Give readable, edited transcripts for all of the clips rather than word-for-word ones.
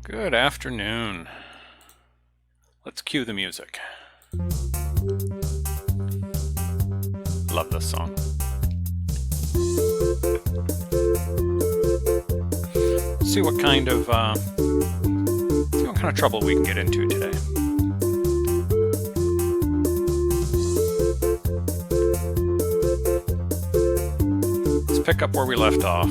Good afternoon. Let's cue the music. Love this song. See what kind of trouble we can get into today. Let's pick up where we left off.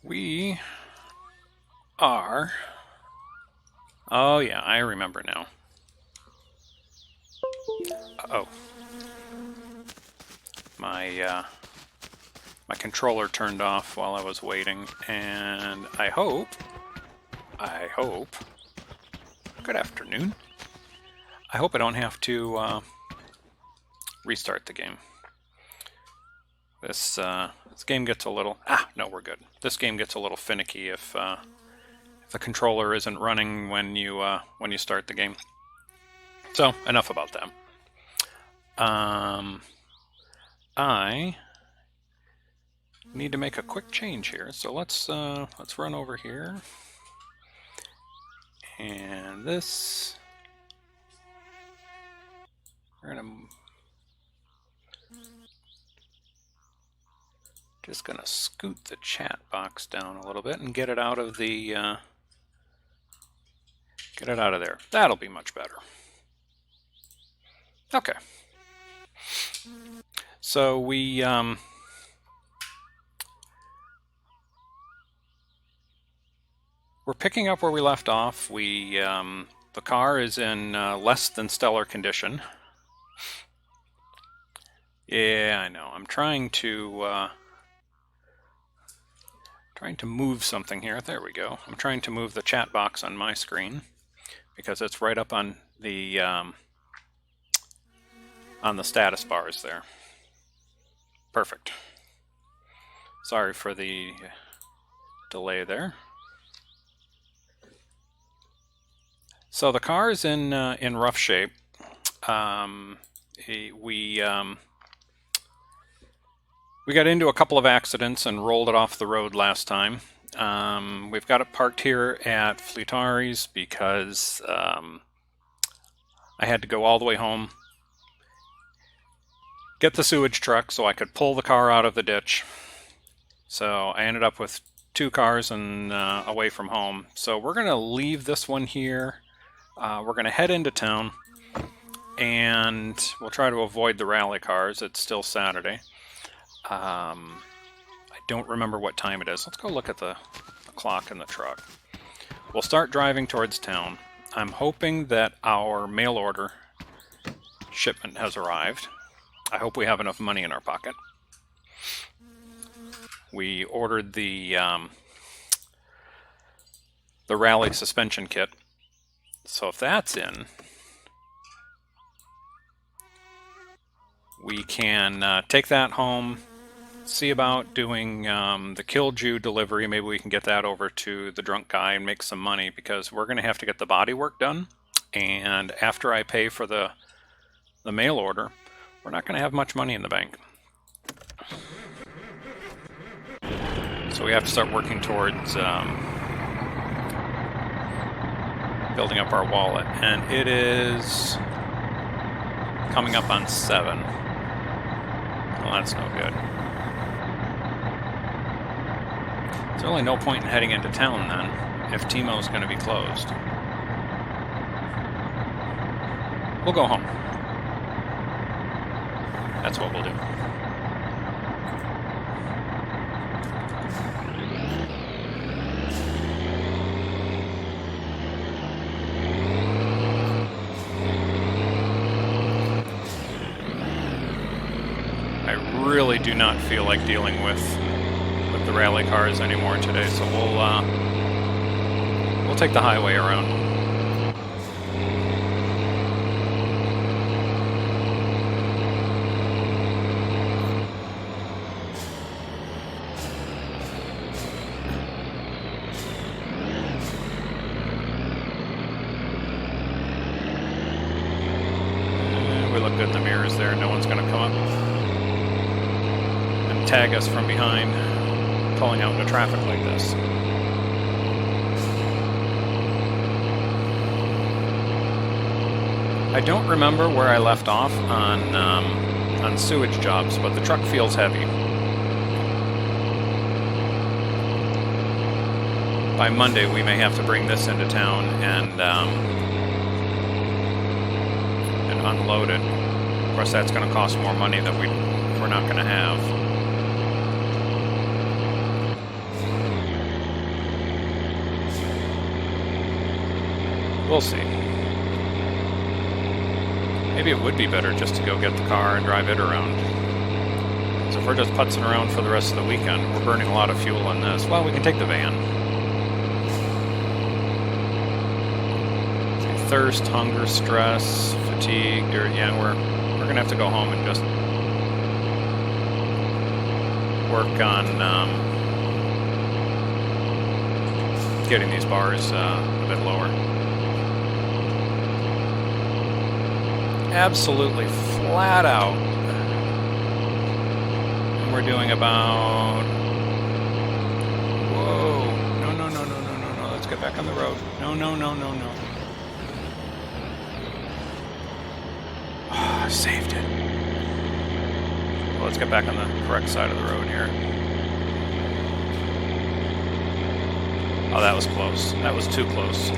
We are... Oh yeah, I remember now. Uh-oh. My controller turned off while I was waiting, and I hope... Good afternoon. I hope I don't have to restart the game. This game gets a little... no, we're good. This game gets a little finicky if the controller isn't running when you start the game. So, enough about that. I need to make a quick change here, so let's run over here. And this... We're gonna... Just gonna scoot the chat box down a little bit and get it out of the get it out of there. That'll be much better. Okay. So we're picking up where we left off. The car is in less than stellar condition. Yeah, I know. I'm trying to move something here. There we go. I'm trying to move the chat box on my screen because it's right up on the status bars there. Perfect. Sorry for the delay there. So the car is in rough shape. We got into a couple of accidents and rolled it off the road last time. We've got it parked here at Fleetari's because I had to go all the way home, get the sewage truck so I could pull the car out of the ditch. So I ended up with two cars and away from home. So we're going to leave this one here. We're going to head into town, and we'll try to avoid the rally cars. It's still Saturday. I don't remember what time it is. Let's go look at the clock in the truck. We'll start driving towards town. I'm hoping that our mail order shipment has arrived. I hope we have enough money in our pocket. We ordered the rally suspension kit. So if that's in, we can take that home, see about doing the Killju delivery. Maybe we can get that over to the drunk guy and make some money, because we're going to have to get the body work done. And after I pay for the mail order, we're not going to have much money in the bank. So we have to start working towards building up our wallet. And it is coming up on 7. Well, that's no good. There's really no point in heading into town then, if Timo's going to be closed. We'll go home. That's what we'll do. I really do not feel like dealing with the rally cars anymore today, so we'll take the highway around. good in the mirrors there. No one's going to come up and tag us from behind, pulling out into traffic like this. I don't remember where I left off on sewage jobs, but the truck feels heavy. By Monday, we may have to bring this into town and unload it. Of course, that's going to cost more money that we're not going to have. We'll see. Maybe it would be better just to go get the car and drive it around. So if we're just putzing around for the rest of the weekend, we're burning a lot of fuel in this. Well, we can take the van. Thirst, hunger, stress, fatigue, or yeah, we're gonna have to go home and just work on getting these bars a bit lower. Absolutely flat out. And we're doing about... Whoa. No. Let's get back on the road. No. Oh, I saved it. Well, let's get back on the correct side of the road here. Oh, that was close. That was too close.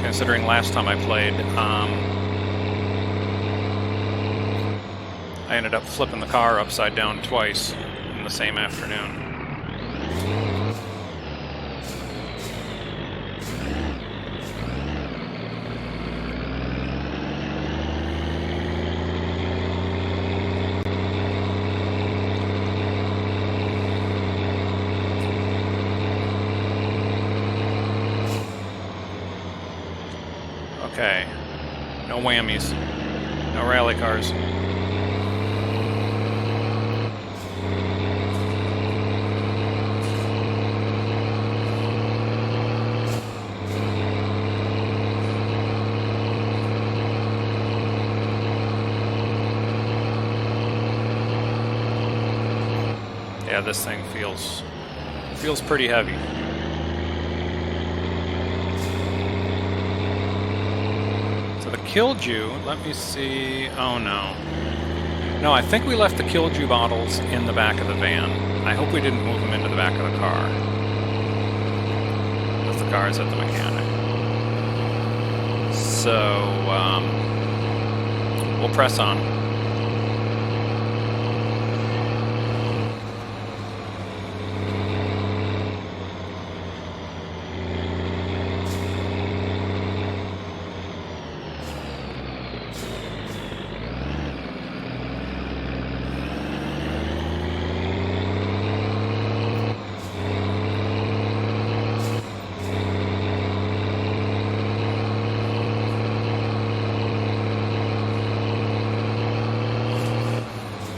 Considering last time I played, I ended up flipping the car upside down twice in the same afternoon. Okay, no whammies, no rally cars. Yeah, this thing feels pretty heavy. Killdew, let me see. Oh no. No, I think we left the Killdew bottles in the back of the van. I hope we didn't move them into the back of the car. Because the car is at the mechanic. So, we'll press on.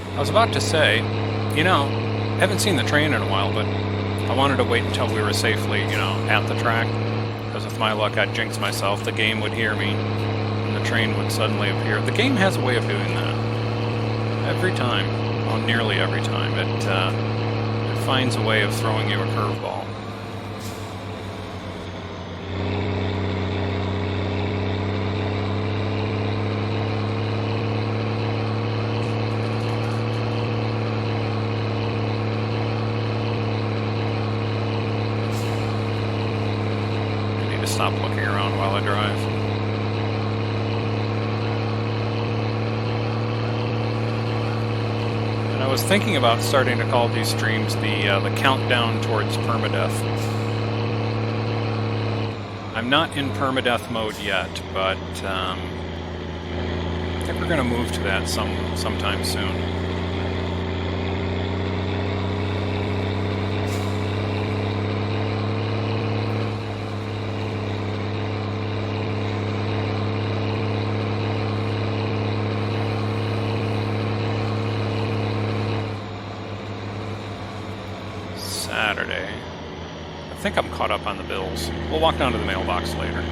I was about to say, you know, I haven't seen the train in a while, but I wanted to wait until we were safely, you know, at the track, because with my luck I'd jinx myself, the game would hear me, and the train would suddenly appear. The game has a way of doing that. Every time, well, nearly every time, it finds a way of throwing you a curveball. Stop looking around while I drive. And I was thinking about starting to call these streams the countdown towards permadeath. I'm not in permadeath mode yet, but I think we're going to move to that sometime soon. Saturday. I think I'm caught up on the bills. We'll walk down to the mailbox later.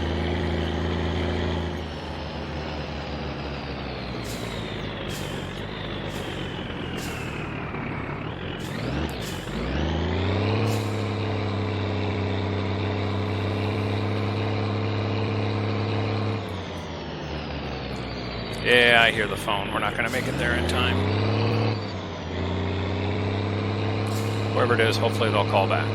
Yeah, I hear the phone. We're not going to make it there in time. Whoever it is, hopefully they'll call back.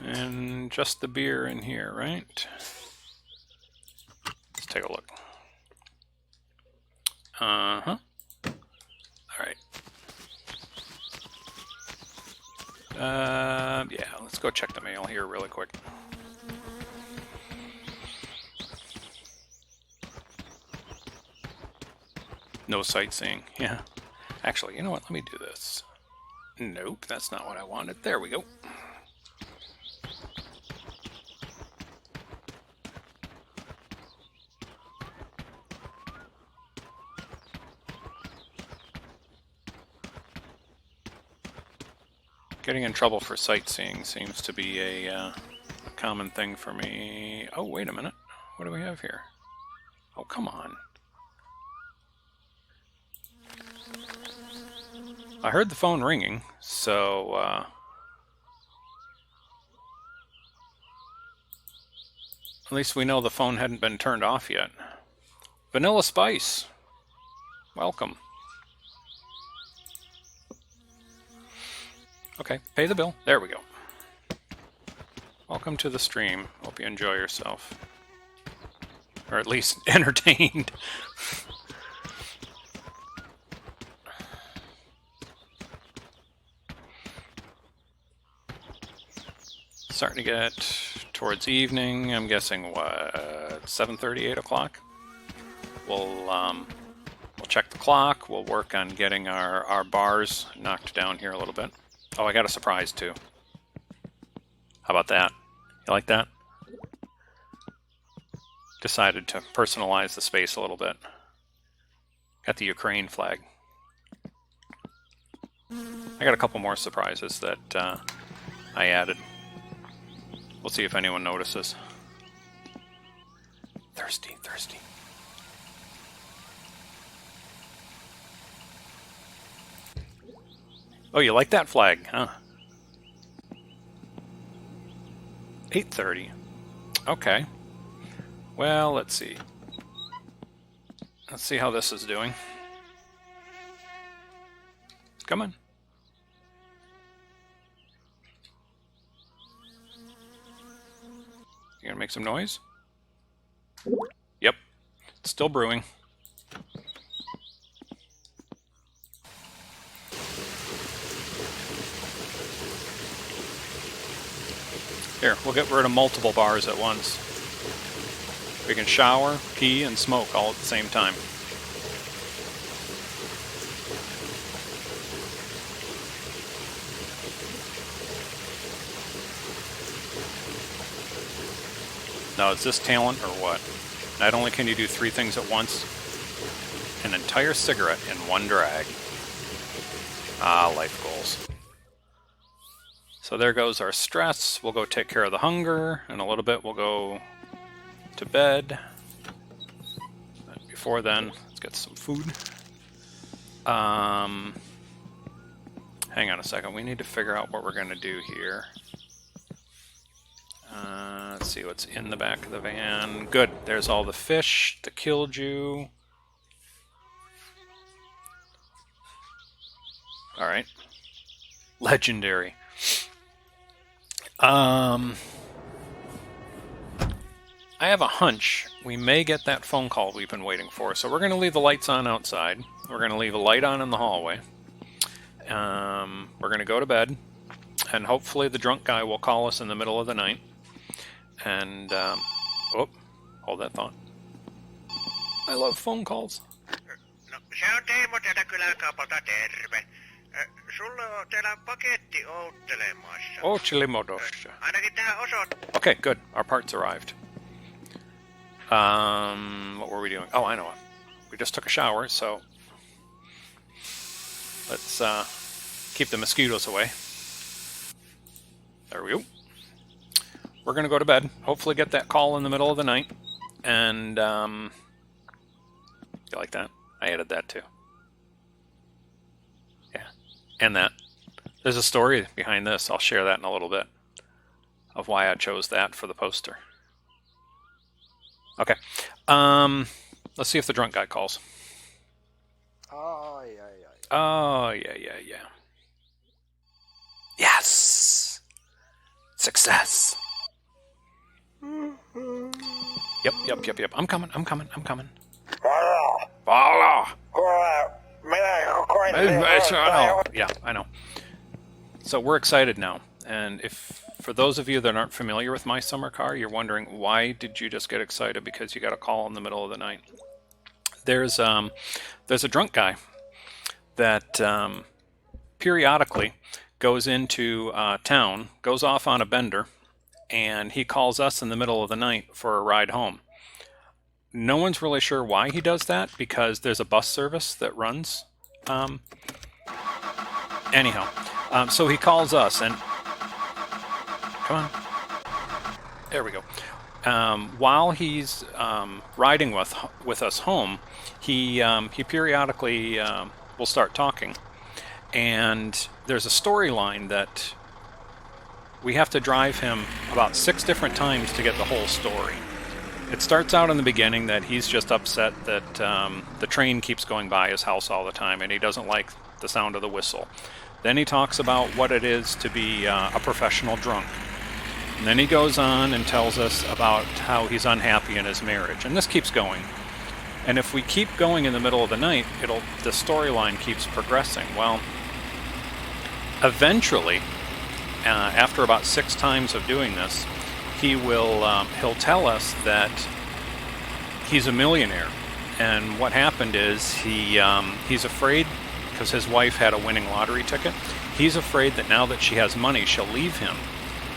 And just the beer in here, right? Let's take a look. Uh-huh. All right. Yeah, let's go check the mail here really quick. No sightseeing. Yeah. Actually, you know what? Let me do this. Nope, that's not what I wanted. There we go. Getting in trouble for sightseeing seems to be a common thing for me. Oh, wait a minute. What do we have here? Oh, come on. I heard the phone ringing, so at least we know the phone hadn't been turned off yet. Vanilla Spice. Welcome. Okay, pay the bill. There we go. Welcome to the stream. Hope you enjoy yourself. Or at least entertained. Starting to get towards evening. I'm guessing, what, 7:30, 8 o'clock? We'll check the clock. We'll work on getting our bars knocked down here a little bit. Oh, I got a surprise, too. How about that? You like that? Decided to personalize the space a little bit. Got the Ukraine flag. I got a couple more surprises that I added. We'll see if anyone notices. Thirsty, thirsty. Oh, you like that flag, huh? 8:30. Okay. Well, let's see. Let's see how this is doing. Come on. You gonna make some noise? Yep. It's still brewing. Here, we'll get rid of multiple bars at once. We can shower, pee, and smoke all at the same time. Now, is this talent or what? Not only can you do 3 things at once, an entire cigarette in one drag. Ah, life goals. So there goes our stress. We'll go take care of the hunger. In a little bit, we'll go to bed. But before then, let's get some food. Hang on a second. We need to figure out what we're going to do here. Let's see what's in the back of the van. Good. There's all the fish, the killdew. All right. Legendary. I have a hunch we may get that phone call we've been waiting for. So we're going to leave the lights on outside. We're going to leave a light on in the hallway. We're going to go to bed. And hopefully the drunk guy will call us in the middle of the night. And, oh, hold that thought. I love phone calls. No, se on Teemo täältä kyläkaupalta, terve. Sulle on täällä paketti oottelemassa. Oottelemassa. Ainakin tähän osoitteeseen. Okay, good. Our parts arrived. What were we doing? Oh, I know it. We just took a shower, so let's keep the mosquitoes away. There we go. We're going to go to bed. Hopefully get that call in the middle of the night. And, you like that? I added that too. Yeah. And that. There's a story behind this. I'll share that in a little bit of why I chose that for the poster. Okay. Let's see if the drunk guy calls. Ay, ay, ay. Oh, yeah. Yes! Success! Yep. I'm coming. Follow! Yeah, I know. So we're excited now. And if for those of you that aren't familiar with my summer car, you're wondering, why did you just get excited because you got a call in the middle of the night? There's a drunk guy that periodically goes into town, goes off on a bender, and he calls us in the middle of the night for a ride home. No one's really sure why he does that, because there's a bus service that runs. Anyhow, so he calls us, and come on, there we go. While he's riding with us home, he periodically will start talking, and there's a storyline that we have to drive him about 6 different times to get the whole story. It starts out in the beginning that he's just upset that the train keeps going by his house all the time, and he doesn't like the sound of the whistle. Then he talks about what it is to be a professional drunk. And then he goes on and tells us about how he's unhappy in his marriage. And this keeps going. And if we keep going in the middle of the night, the storyline keeps progressing. Well, eventually, after about 6 times of doing this, he'll tell us that he's a millionaire. And what happened is he's afraid, because his wife had a winning lottery ticket. He's afraid that now that she has money, she'll leave him.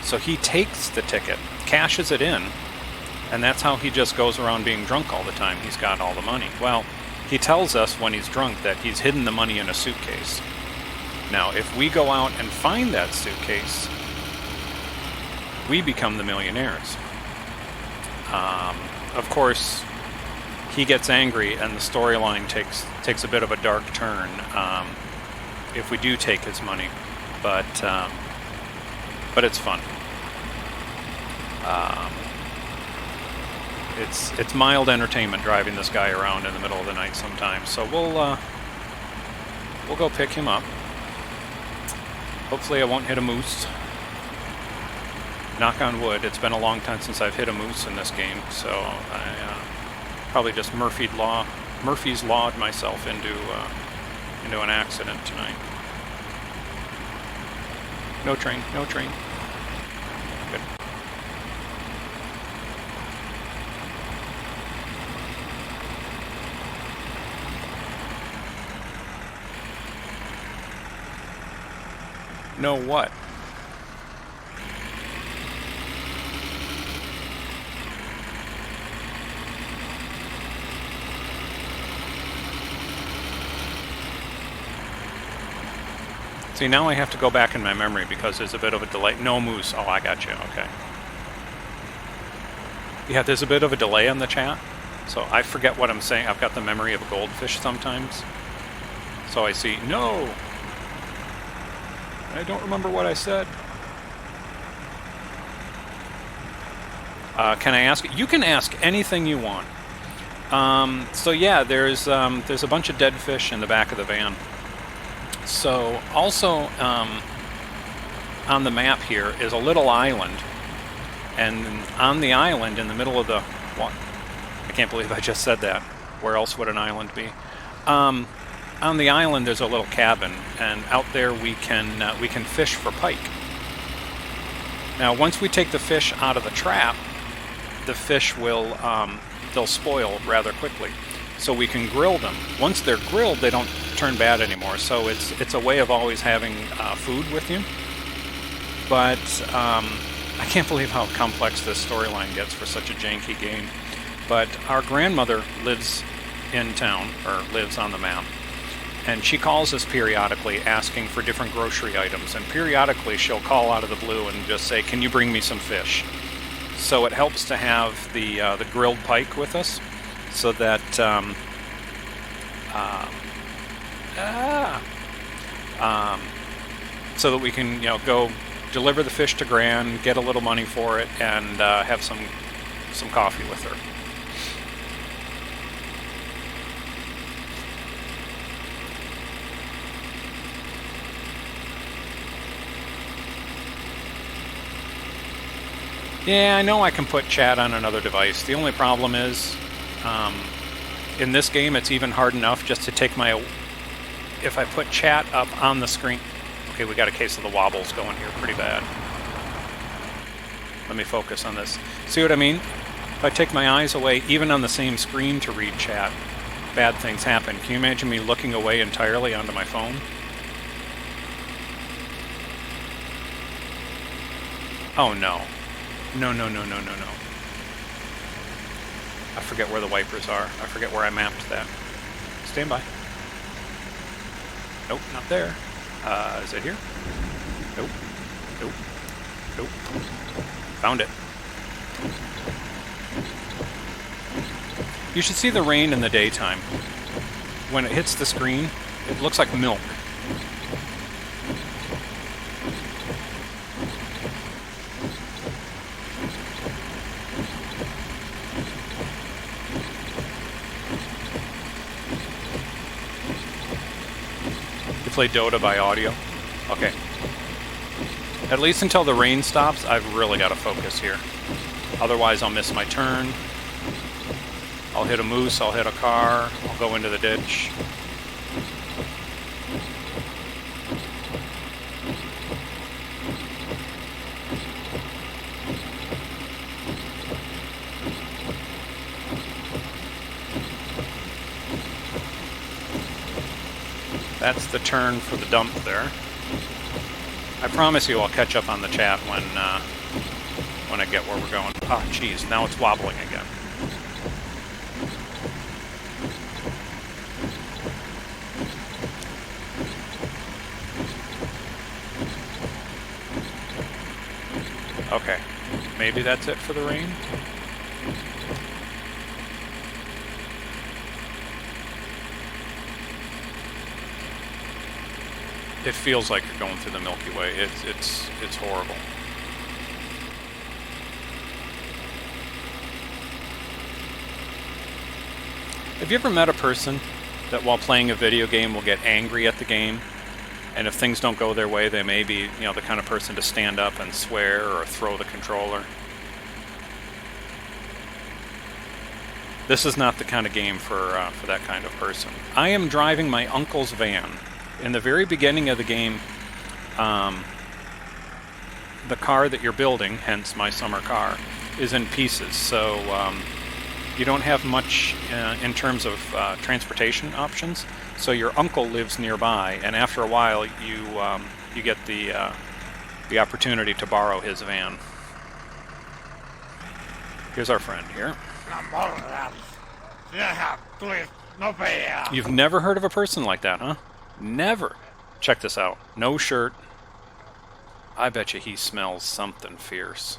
So he takes the ticket, cashes it in, and that's how he just goes around being drunk all the time. He's got all the money. Well, he tells us when he's drunk that he's hidden the money in a suitcase. Now, if we go out and find that suitcase, we become the millionaires. Of course, he gets angry, and the storyline takes a bit of a dark turn if we do take his money, but it's fun. It's mild entertainment driving this guy around in the middle of the night sometimes. So we'll go pick him up. Hopefully I won't hit a moose. Knock on wood. It's been a long time since I've hit a moose in this game, so I probably just Murphy's lawed myself into an accident tonight. No train. Good. No what? See, now I have to go back in my memory because there's a bit of a delay. No moose. Oh, I got you. Okay. Yeah, there's a bit of a delay on the chat, so I forget what I'm saying. I've got the memory of a goldfish sometimes. So I see, no! I don't remember what I said. Can I ask? You can ask anything you want. So yeah, there's a bunch of dead fish in the back of the van. So also on the map here is a little island, and on the island in the middle of the what? I can't believe I just said that. Where else would an island be? On the island there's a little cabin, and out there we can fish for pike. Now once we take the fish out of the trap, the fish will they'll spoil rather quickly. So we can grill them. Once they're grilled, they don't turn bad anymore. So it's a way of always having food with you. But I can't believe how complex this storyline gets for such a janky game. But our grandmother lives in town, or lives on the map, and she calls us periodically asking for different grocery items. And periodically she'll call out of the blue and just say, "Can you bring me some fish?" So it helps to have the grilled pike with us, so that so that we can, go deliver the fish to Gran, get a little money for it, and have some coffee with her. Yeah, I know I can put chat on another device. The only problem is, in this game, it's even hard enough just to take if I put chat up on the screen. Okay, we got a case of the wobbles going here pretty bad. Let me focus on this. See what I mean? If I take my eyes away, even on the same screen to read chat, bad things happen. Can you imagine me looking away entirely onto my phone? Oh no. No. I forget where the wipers are. I forget where I mapped that. Stand by. Nope, not there. Is it here? Nope. Found it. You should see the rain in the daytime. When it hits the screen, it looks like milk. Play Dota by audio. Okay. At least until the rain stops, I've really got to focus here. Otherwise, I'll miss my turn. I'll hit a moose, I'll hit a car, I'll go into the ditch. That's the turn for the dump there. I promise you I'll catch up on the chat when I get where we're going. Oh, geez, now it's wobbling again. Okay, maybe that's it for the rain. It feels like you're going through the Milky Way. It's horrible. Have you ever met a person that while playing a video game will get angry at the game, and if things don't go their way, they may be, the kind of person to stand up and swear or throw the controller? This is not the kind of game for that kind of person. I am driving my uncle's van. In the very beginning of the game, the car that you're building, hence my summer car, is in pieces. So you don't have much in terms of transportation options. So your uncle lives nearby, and after a while, you get the opportunity to borrow his van. Here's our friend here. You've never heard of a person like that, huh? Never. Check this out. No shirt. I bet you he smells something fierce.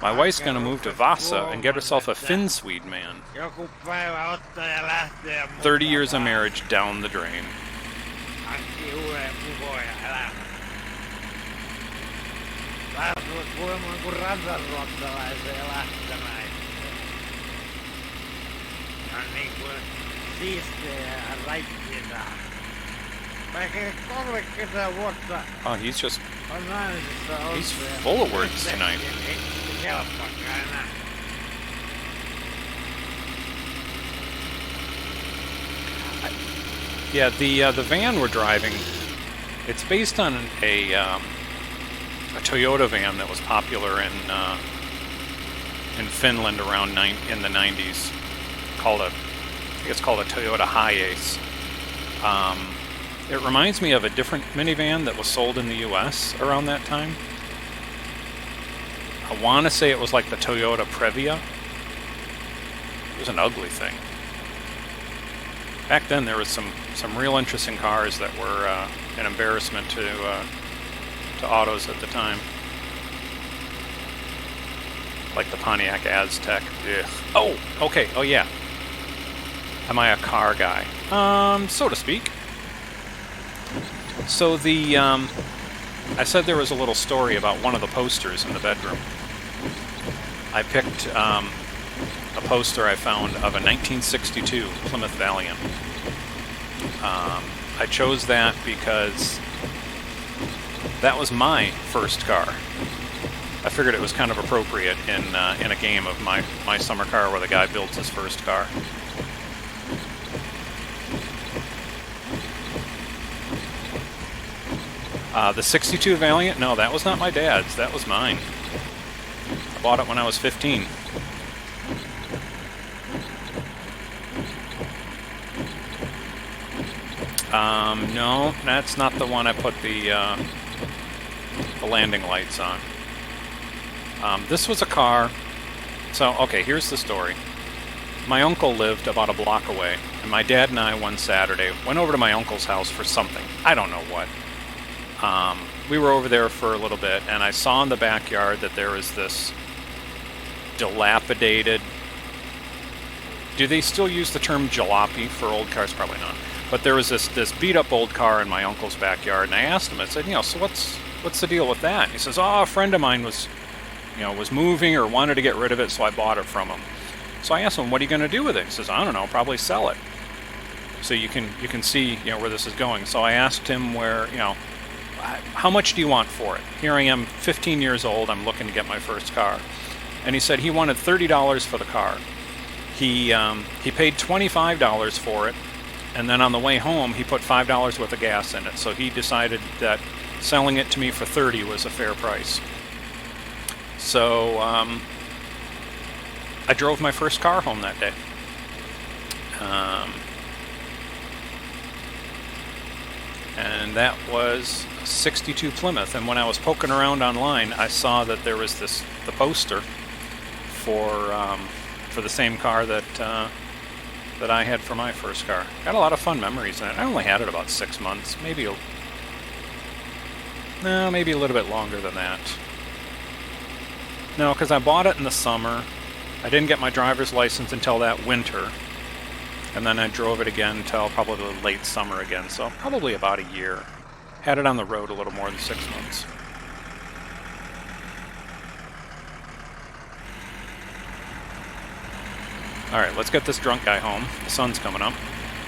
My wife's gonna move to Vasa and get herself a Finnswede man. 30 years of marriage down the drain. Oh, he's full of words tonight. Yeah, the van we're driving, it's based on a Toyota van that was popular in Finland around in the 90s. I think it's called a Toyota Hiace. It reminds me of a different minivan that was sold in the US around that time. I want to say it was like the Toyota Previa. It was an ugly thing. Back then there was some real interesting cars that were an embarrassment to autos at the time. Like the Pontiac Aztec. Ugh. Oh, okay, oh yeah. Am I a car guy? So to speak. So I said there was a little story about one of the posters in the bedroom. I picked a poster I found of a 1962 Plymouth Valiant. I chose that because that was my first car. I figured it was kind of appropriate in a game of my summer car where the guy builds his first car. The 62 Valiant? No, that was not my dad's. That was mine. I bought it when I was 15. No, that's not the one I put the landing lights on. This was a car. So, okay, here's the story. My uncle lived about a block away, and my dad and I one Saturday went over to my uncle's house for something. I don't know what. We were over there for a little bit, and I saw in the backyard that there was this dilapidated... Do they still use the term jalopy for old cars? Probably not. But there was this beat-up old car in my uncle's backyard, and I asked him, I said, so what's the deal with that? And he says, a friend of mine was moving or wanted to get rid of it, so I bought it from him. So I asked him, what are you going to do with it? He says, I don't know, probably sell it. So you can see, where this is going. So I asked him how much do you want for it? Here I am, 15 years old, I'm looking to get my first car. And he said he wanted $30 for the car. He paid $25 for it, and then on the way home he put $5 worth of gas in it. So he decided that selling it to me for $30 was a fair price. So I drove my first car home that day. And that was a 62 Plymouth. And when I was poking around online, I saw that there was the poster for the same car that I had for my first car. Got a lot of fun memories in it. I only had it about 6 months, maybe a little bit longer than that. No, because I bought it in the summer. I didn't get my driver's license until that winter. And then I drove it again until probably late summer again, so probably about a year. Had it on the road a little more than 6 months. Alright, let's get this drunk guy home. The sun's coming up.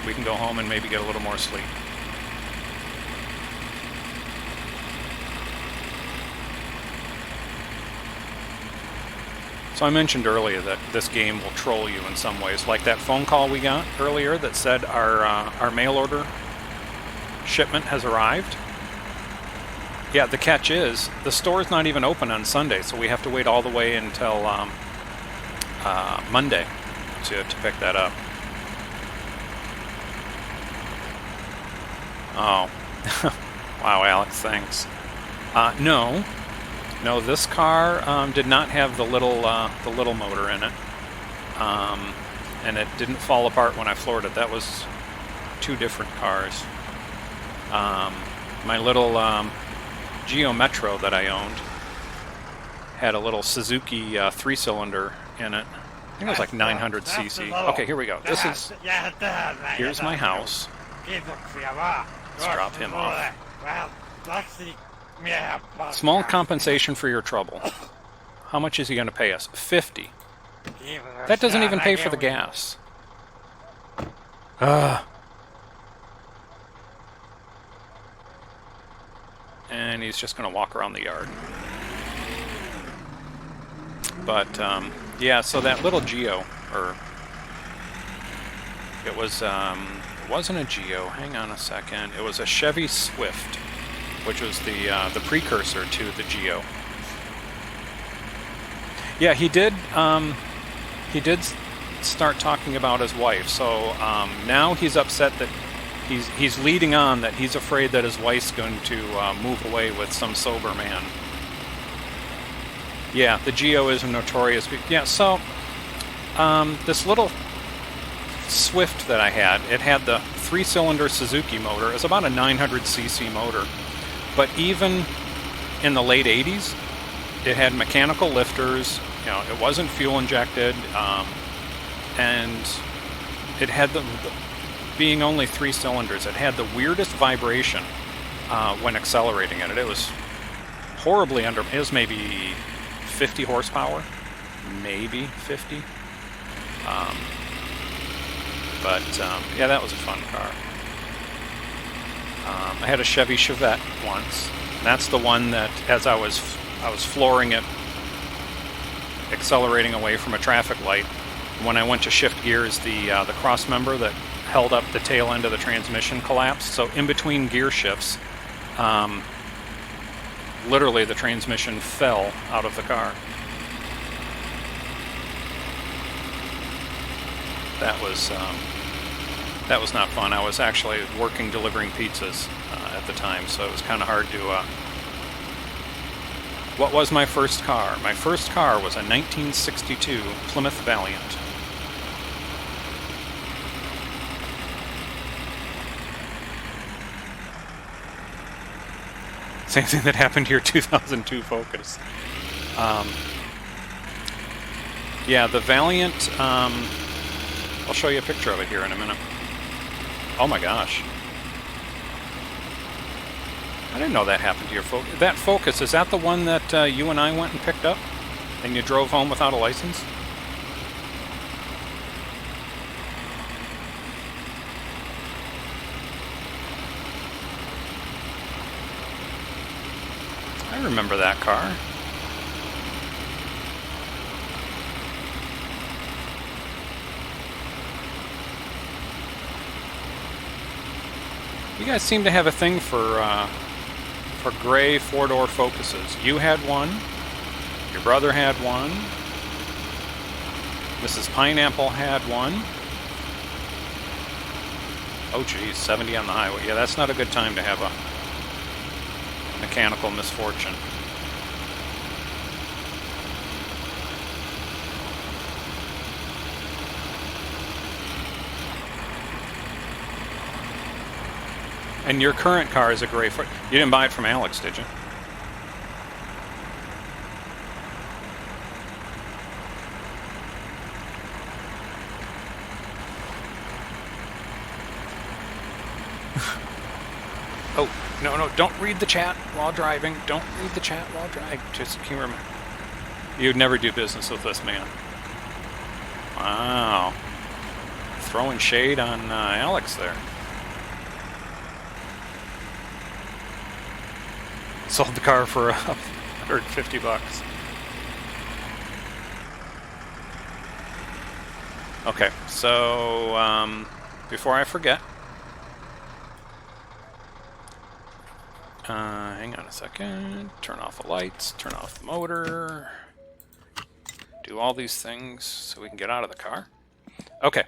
We can go home and maybe get a little more sleep. So I mentioned earlier that this game will troll you in some ways, like that phone call we got earlier that said our mail order shipment has arrived. Yeah, the catch is the store's not even open on Sunday, so we have to wait all the way until Monday to pick that up. Oh, wow, Alex, thanks. No, this car did not have the little motor in it, and it didn't fall apart when I floored it. That was two different cars. My little Geo Metro that I owned had a little Suzuki 3-cylinder in it. I think it was like 900 cc. Okay, here we go. Here's my house. Let's drop him off. Small compensation for your trouble. How much is he going to pay us? 50. That doesn't even pay for the gas. And he's just going to walk around the yard. But, yeah, so that little Geo, it wasn't a Geo, hang on a second. It was a Chevy Swift, which was the precursor to the Geo. Yeah, he did start talking about his wife. So now he's upset that he's leading on that he's afraid that his wife's going to move away with some sober man. Yeah, the Geo is a notorious. Yeah, so this little Swift that I had, it had the 3-cylinder Suzuki motor. It's about a 900cc motor. But even in the late 80s, it had mechanical lifters, it wasn't fuel injected, and it had being only 3 cylinders, it had the weirdest vibration when accelerating it. It was horribly under. It was maybe 50 horsepower, maybe 50. Yeah, that was a fun car. I had a Chevy Chevette once. And that's the one that, as I was flooring it, accelerating away from a traffic light, when I went to shift gears, the cross member that held up the tail end of the transmission collapsed. So in between gear shifts, literally the transmission fell out of the car. That was not fun. I was actually working delivering pizzas at the time, so it was kind of hard to... What was my first car? My first car was a 1962 Plymouth Valiant. Same thing that happened to your 2002 Focus. Yeah, the Valiant... I'll show you a picture of it here in a minute. Oh my gosh. I didn't know that happened to your Focus. That Focus, is that the one that you and I went and picked up? And you drove home without a license? I remember that car. You guys seem to have a thing for gray four-door Focuses. You had one. Your brother had one. Mrs. Pineapple had one. Oh geez, 70 on the highway. Yeah, that's not a good time to have a mechanical misfortune. And your current car is a gray Ford. You didn't buy it from Alex, did you? Oh, no, don't read the chat while driving. Don't read the chat while driving. Just humor me. You'd never do business with this man. Wow. Throwing shade on Alex there. Sold the car for $150. Okay, so before I forget, hang on a second. Turn off the lights, turn off the motor, do all these things so we can get out of the car. Okay,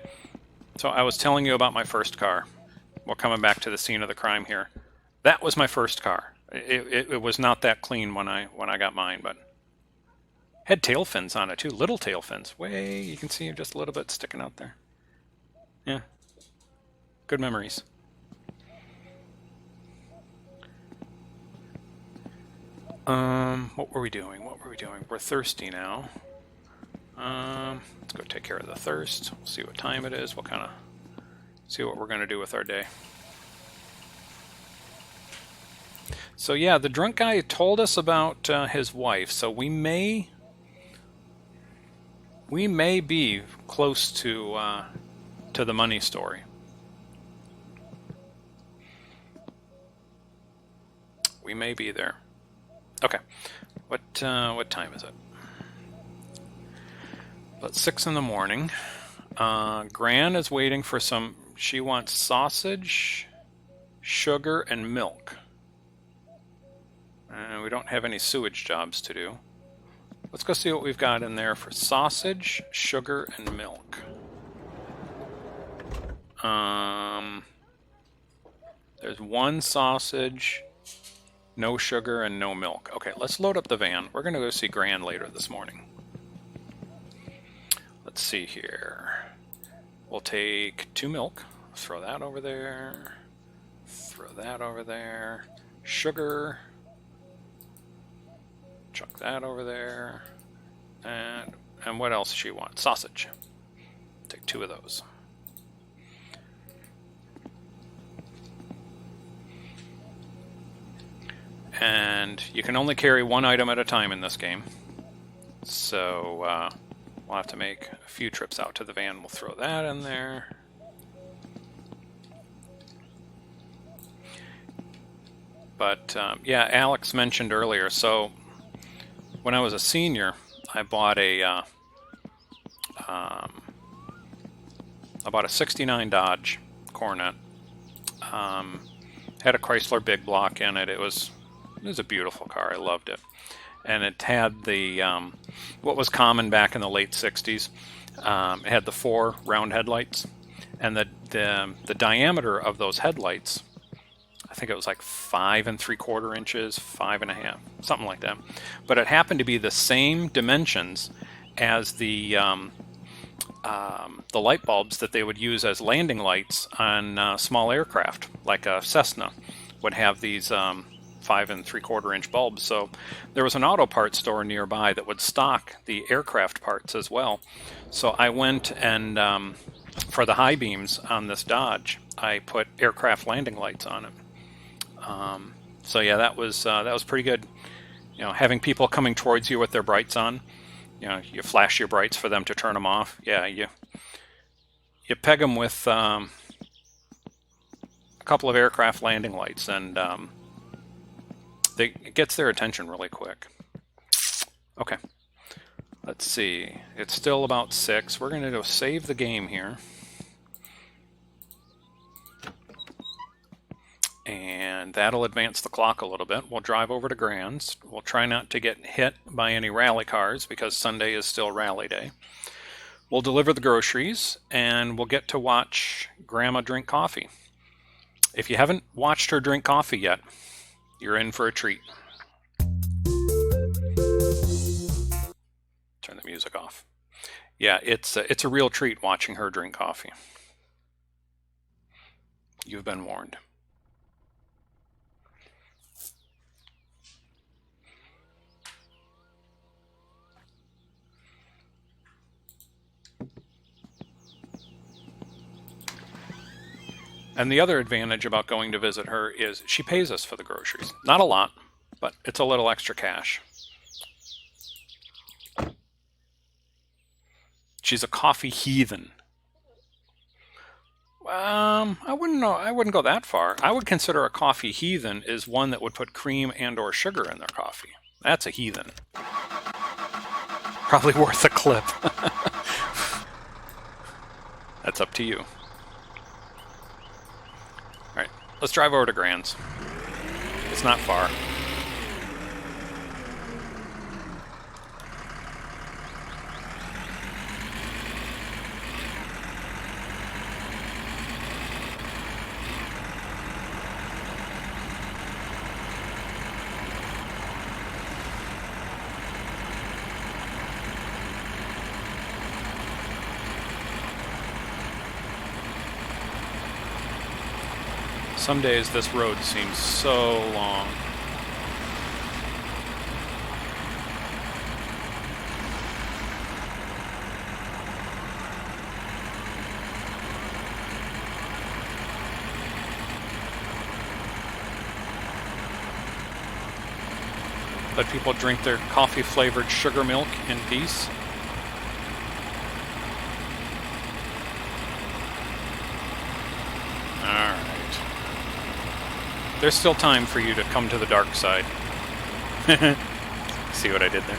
so I was telling you about my first car. We're coming back to the scene of the crime here. That was my first car. It was not that clean when I got mine, but had tail fins on it too, little tail fins. Way, you can see just a little bit sticking out there. Yeah, good memories. What were we doing? We're thirsty now. Let's go take care of the thirst. We'll see what time it is. We'll kind of see what we're going to do with our day. So yeah, the drunk guy told us about his wife, so we may be close to the money story. We may be there. Okay, what time is it? About 6 in the morning. Gran is waiting for some. She wants sausage, sugar, and milk. We don't have any sewage jobs to do. Let's go see what we've got in there for sausage, sugar, and milk. There's one sausage, no sugar, and no milk. Okay, let's load up the van. We're going to go see Gran later this morning. Let's see here. We'll take 2 milk. Throw that over there. Throw that over there. Sugar. Chuck that over there. And what else does she want? Sausage. Take 2 of those. and you can only carry one item at a time in this game. So we'll have to make a few trips out to the van. We'll throw that in there. But yeah, Alex mentioned earlier, so when I was a senior, I bought a 69 Dodge Coronet. Had a Chrysler big block in it. It was a beautiful car. I loved it. And it had the what was common back in the late 60s. It had the 4 round headlights, and the diameter of those headlights, I think it was like 5 3/4 inches, 5.5, something like that. But it happened to be the same dimensions as the light bulbs that they would use as landing lights on small aircraft, like a Cessna would have these 5 3/4 inch bulbs. So there was an auto parts store nearby that would stock the aircraft parts as well. So I went and for the high beams on this Dodge, I put aircraft landing lights on it. So yeah, that was pretty good. You know, having people coming towards you with their brights on. You know, you flash your brights for them to turn them off. Yeah, you peg them with a couple of aircraft landing lights, and it gets their attention really quick. Okay, let's see. It's still about 6. We're going to go save the game here. And that'll advance the clock a little bit. We'll drive over to Grand's. We'll try not to get hit by any rally cars because Sunday is still rally day. We'll deliver the groceries, and we'll get to watch Grandma drink coffee. If you haven't watched her drink coffee yet, you're in for a treat. Turn the music off. Yeah, it's a real treat watching her drink coffee. You've been warned. And the other advantage about going to visit her is she pays us for the groceries. Not a lot, but it's a little extra cash. She's a coffee heathen. I wouldn't go that far. I would consider a coffee heathen is one that would put cream and or sugar in their coffee. That's a heathen. Probably worth a clip. That's up to you. Alright, let's drive over to Grand's. It's not far. Some days this road seems so long. Let people drink their coffee-flavored sugar milk in peace. There's still time for you to come to the dark side. See what I did there?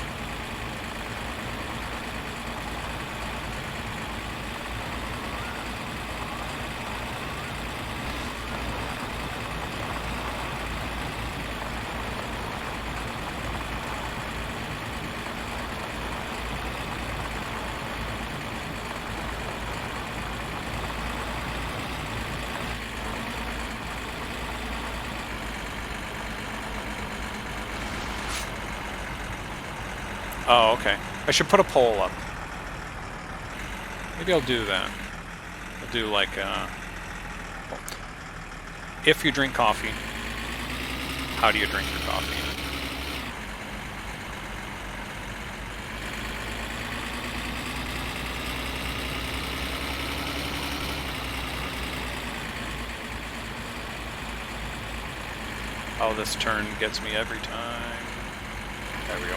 Oh, okay. I should put a poll up. Maybe I'll do that. I'll do like, if you drink coffee, how do you drink your coffee? Oh, this turn gets me every time. There we go.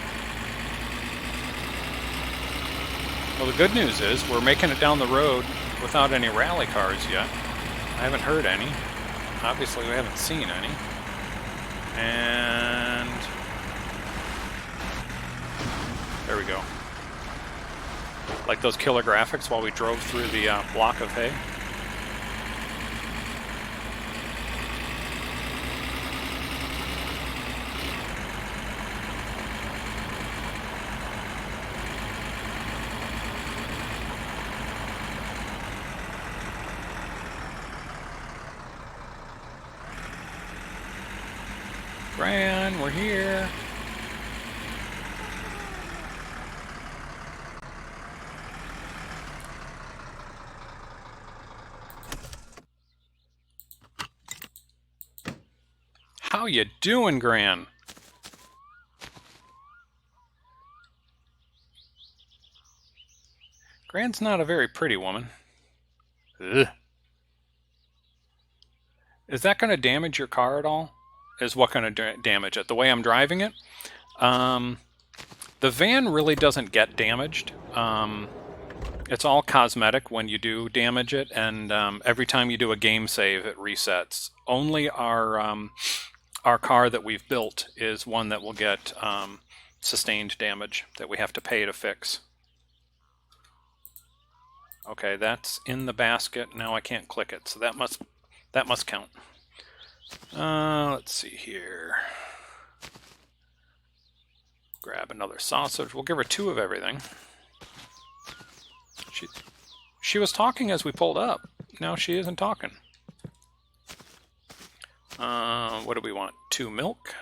Well, the good news is we're making it down the road without any rally cars yet. I haven't heard any. Obviously, we haven't seen any. And there we go. Like those killer graphics while we drove through the block of hay. Gran, we're here. How you doing, Gran? Gran's not a very pretty woman. Ugh. Is that going to damage your car at all? Is what going to damage it? The way I'm driving it? The van really doesn't get damaged. It's all cosmetic when you do damage it, and every time you do a game save, it resets. Only our car that we've built is one that will get sustained damage that we have to pay to fix. Okay, that's in the basket. Now I can't click it, so that must count. Let's see here. Grab another sausage. We'll give her 2 of everything. She was talking as we pulled up. Now she isn't talking. What do we want? 2 milk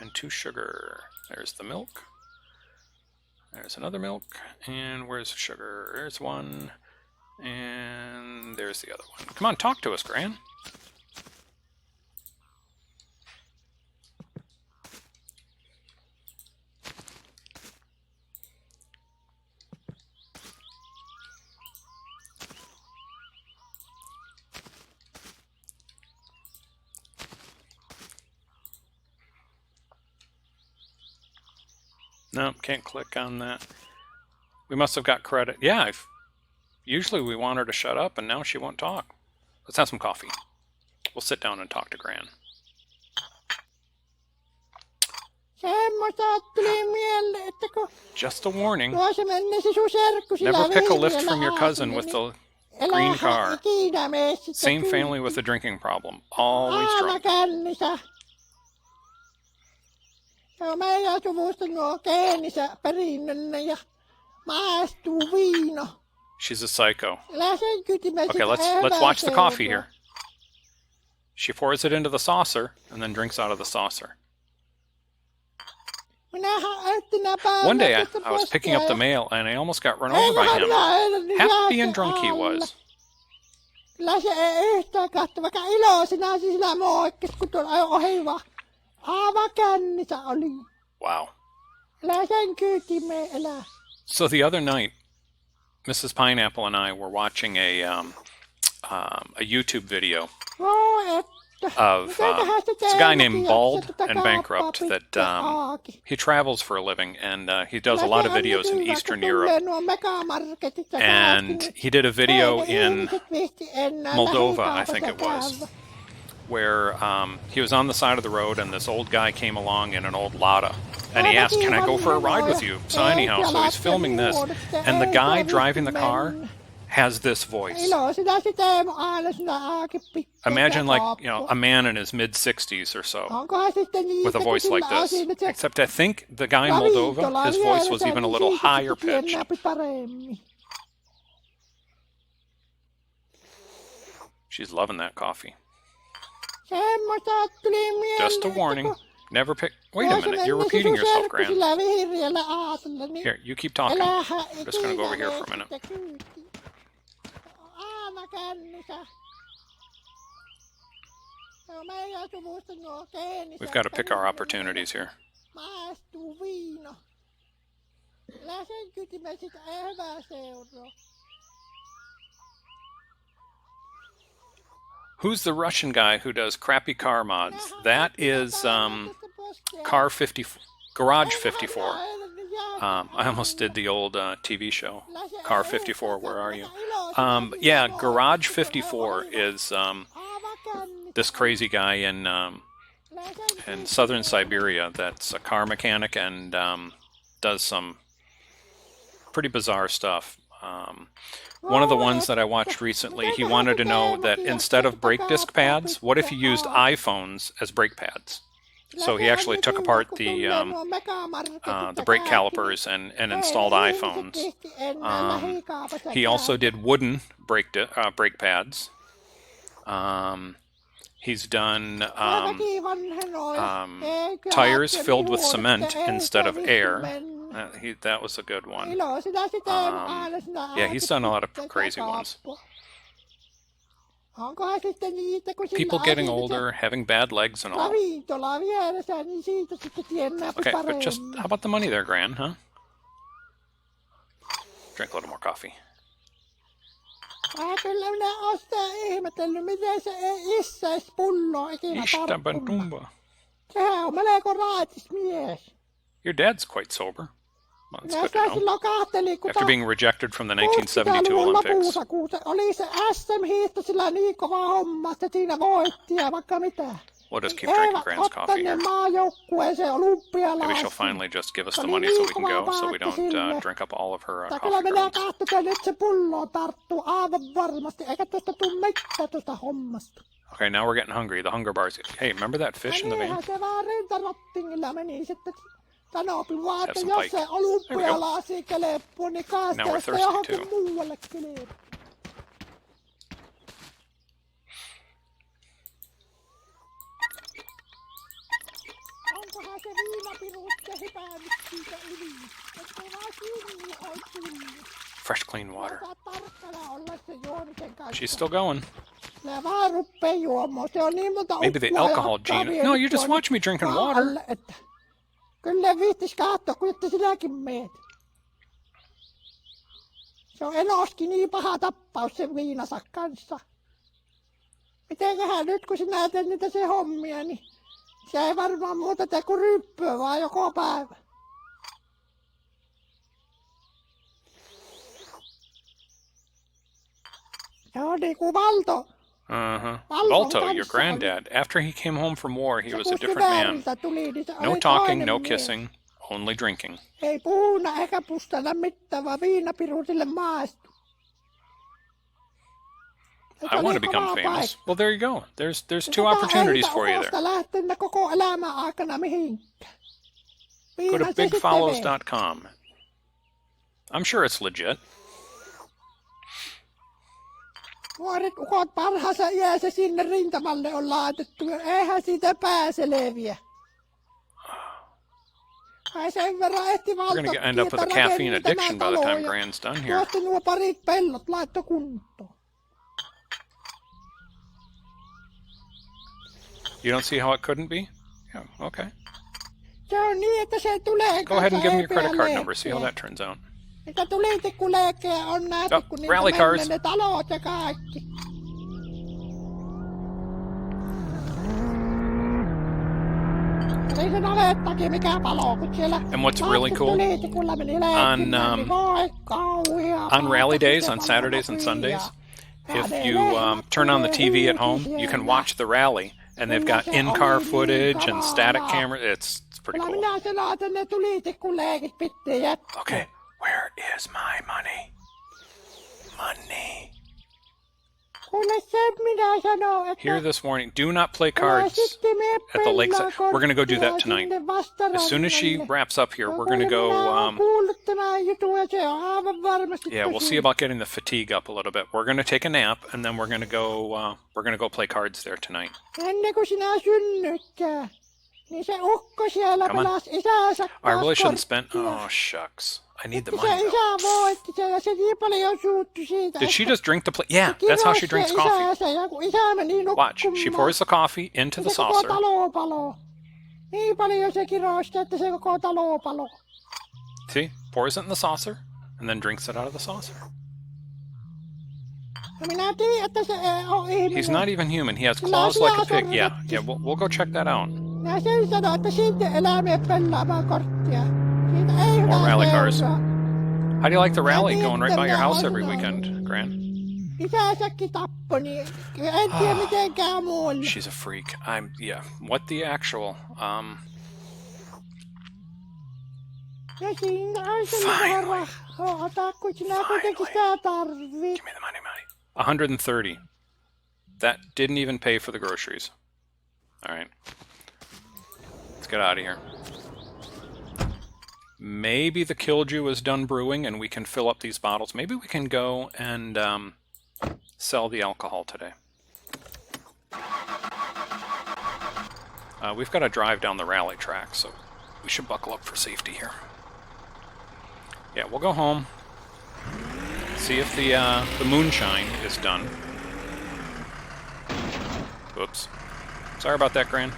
and 2 sugar. There's the milk. There's another milk. And where's the sugar? There's one. And there's the other one. Come on, talk to us, Gran. No, can't click on that. We must have got credit. Yeah, usually we want her to shut up, and now she won't talk. Let's have some coffee. We'll sit down and talk to Gran. Just a warning. Never pick a lift from your cousin with the green car. Same family with a drinking problem. Always drunk. She's a psycho. Okay, let's watch the coffee here. She pours it into the saucer and then drinks out of the saucer. One day I was picking up the mail and I almost got run over by him. Happy and drunk he was. Wow. So the other night, Mrs. Pineapple and I were watching a YouTube video of it's a guy named Bald and Bankrupt that he travels for a living, and he does a lot of videos in Eastern Europe. And he did a video in Moldova, I think it was, where he was on the side of the road and this old guy came along in an old Lada. And he asked, "Can I go for a ride with you?" So anyhow, so he's filming this. And the guy driving the car has this voice. Imagine like, a man in his mid-60s or so with a voice like this. Except I think the guy in Moldova, his voice was even a little higher pitched. She's loving that coffee. Just a warning. Never pick... Wait a minute, you're repeating yourself, Gran. Here, you keep talking. I'm just going to go over here for a minute. We've got to pick our opportunities here. Who's the Russian guy who does crappy car mods? That is Car 50, Garage 54. I almost did the old TV show, Car 54. Where are you? Yeah, Garage 54 is this crazy guy in southern Siberia that's a car mechanic and does some pretty bizarre stuff. One of the ones that I watched recently, he wanted to know that instead of brake disc pads, what if you used iPhones as brake pads? So he actually took apart the brake calipers and installed iPhones. He also did wooden brake pads. He's done tires filled with cement instead of air. That was a good one. Yeah, he's done a lot of crazy ones. People getting older, having bad legs and all. Okay, but just, how about the money there, Gran, huh? Drink a little more coffee. Your dad's quite sober. Well, that's good to know. After being rejected from the 1972 Olympics. We'll just keep drinking Gran's coffee here. Maybe she'll finally just give us the money so we can go, so we don't drink up all of her coffee grounds. Okay, now we're getting hungry. The hunger bars. Hey, remember that fish in the van? Have some pike. There we go. Now we're thirsty too. Fresh, clean water. She's still going. Maybe the alcohol gene. No, you just watch me drinking water. Kyllä viittis katsoa, kun ette sinäkin meet. Se on enoskin niin paha tappaus sen viinansa kanssa. Mitenköhän nyt kun sinä teet niitä se hommia, niin se ei varmaan muuta tee kuin ryppyä vaan joko päivä. Se on niinku Valto. Valto, your granddad. After he came home from war, he was a different man. No talking, no kissing, only drinking. Ei puhuna eikä pustana mitään, vaan viinapiru sille maistui. I want to become famous. Well, there you go. There's two opportunities for you there. Koko elämän aikana mihinkään. Go to bigfollows.com. I'm sure it's legit. Nuoret ukot parhaassa iässä sinne rintamalle on laitettu. Eihän siitä pääse leviä. We're going to end up with a caffeine addiction by the time Gran's done here. Tuosta nuo parit pellot laitto kuntoon. You don't see how it couldn't be? Yeah, okay. Se on niin, että se tulee. Go ahead and give me your credit card number. See how that turns out. Mitä tulitikkuleekkejä on nähty, kun niitä mennään ne talot ja kaikki. Ei se navettakin mikä palo, kun siellä... And what's really cool, on rally days, on Saturdays and Sundays, if you turn on the TV at home, you can watch the rally, and they've got in-car footage and static camera. It's pretty cool. Okay. Where is my money? Money. Here this morning, do not play cards at the lakeside. We're going to go do that tonight. As soon as she wraps up here, we're going to go... yeah, we'll see about getting the fatigue up a little bit. We're going to take a nap, and then we're going to go play cards there tonight. Come on. I really shouldn't spend... Oh, shucks. I need the money, though. Did she just drink the plate? Yeah, that's how she drinks coffee. Watch. She pours the coffee into the saucer. See? Pours it in the saucer, and then drinks it out of the saucer. No minä tiedän, että se ei ole ihminen. He's not even human. He has Sillä claws on like a pig. Yeah, sormet. yeah. We'll go check that out. Minä sen sanoin, että siitä eläimiä pelaamaan korttia. Siitä ei hyvä More rally cars. seuraa. How do you like the rally Mä going right by your tiedän, house mä every olen weekend, Gran? Isänsäkin tappoi, niin en tiedä mitenkään muulle. She's a freak. Yeah. What the actual? Ja siinä on se vähän rahaa. Ota, kun sinä kuitenkin sitä tarvit. Give me the money. 130. That didn't even pay for the groceries. All right. Let's get out of here. Maybe the Killdew is done brewing and we can fill up these bottles. Maybe we can go and sell the alcohol today. We've got to drive down the rally track, so we should buckle up for safety here. Yeah, we'll go home. See if the moonshine is done. Whoops. Sorry about that, Gran.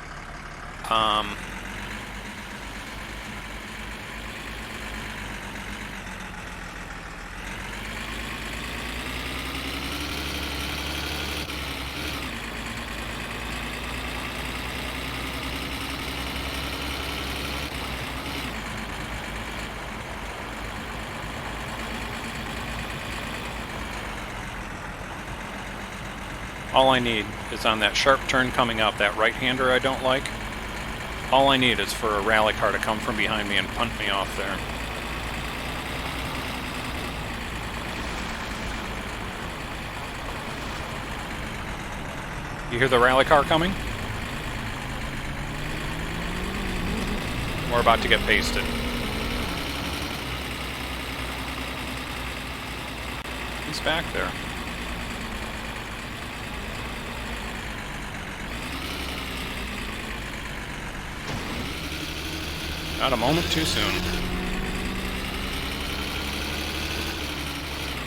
All I need is on that sharp turn coming out, that right-hander I don't like. All I need is for a rally car to come from behind me and punt me off there. You hear the rally car coming? We're about to get pasted. He's back there. Not a moment too soon.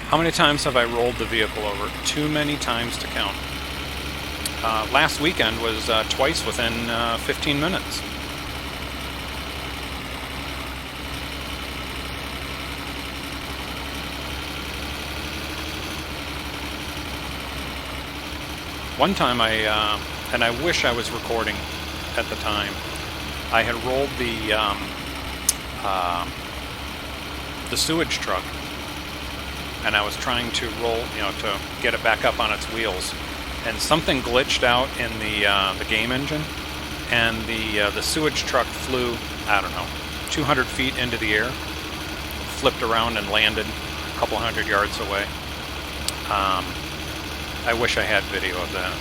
How many times have I rolled the vehicle over? Too many times to count. Last weekend was twice within 15 minutes. One time and I wish I was recording at the time, I had rolled the sewage truck, and I was trying to roll, to get it back up on its wheels, and something glitched out in the game engine, and the sewage truck flew, I don't know, 200 feet into the air, flipped around and landed a couple hundred yards away. I wish I had video of that.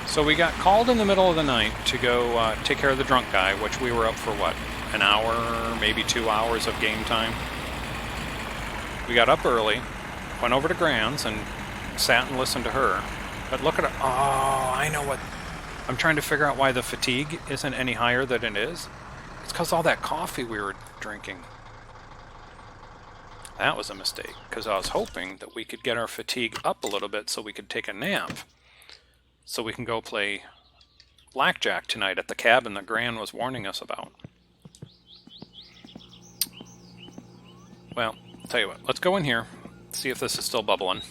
So we got called in the middle of the night to go take care of the drunk guy, which we were up for, what, an hour, maybe 2 hours of game time. We got up early, went over to Gran's and sat and listened to her. But look at it. Oh, I know what. I'm trying to figure out why the fatigue isn't any higher than it is. It's because all that coffee we were drinking. That was a mistake, because I was hoping that we could get our fatigue up a little bit so we could take a nap. So we can go play blackjack tonight at the cabin that Gran was warning us about. Well, I'll tell you what, let's go in here, see if this is still bubbling.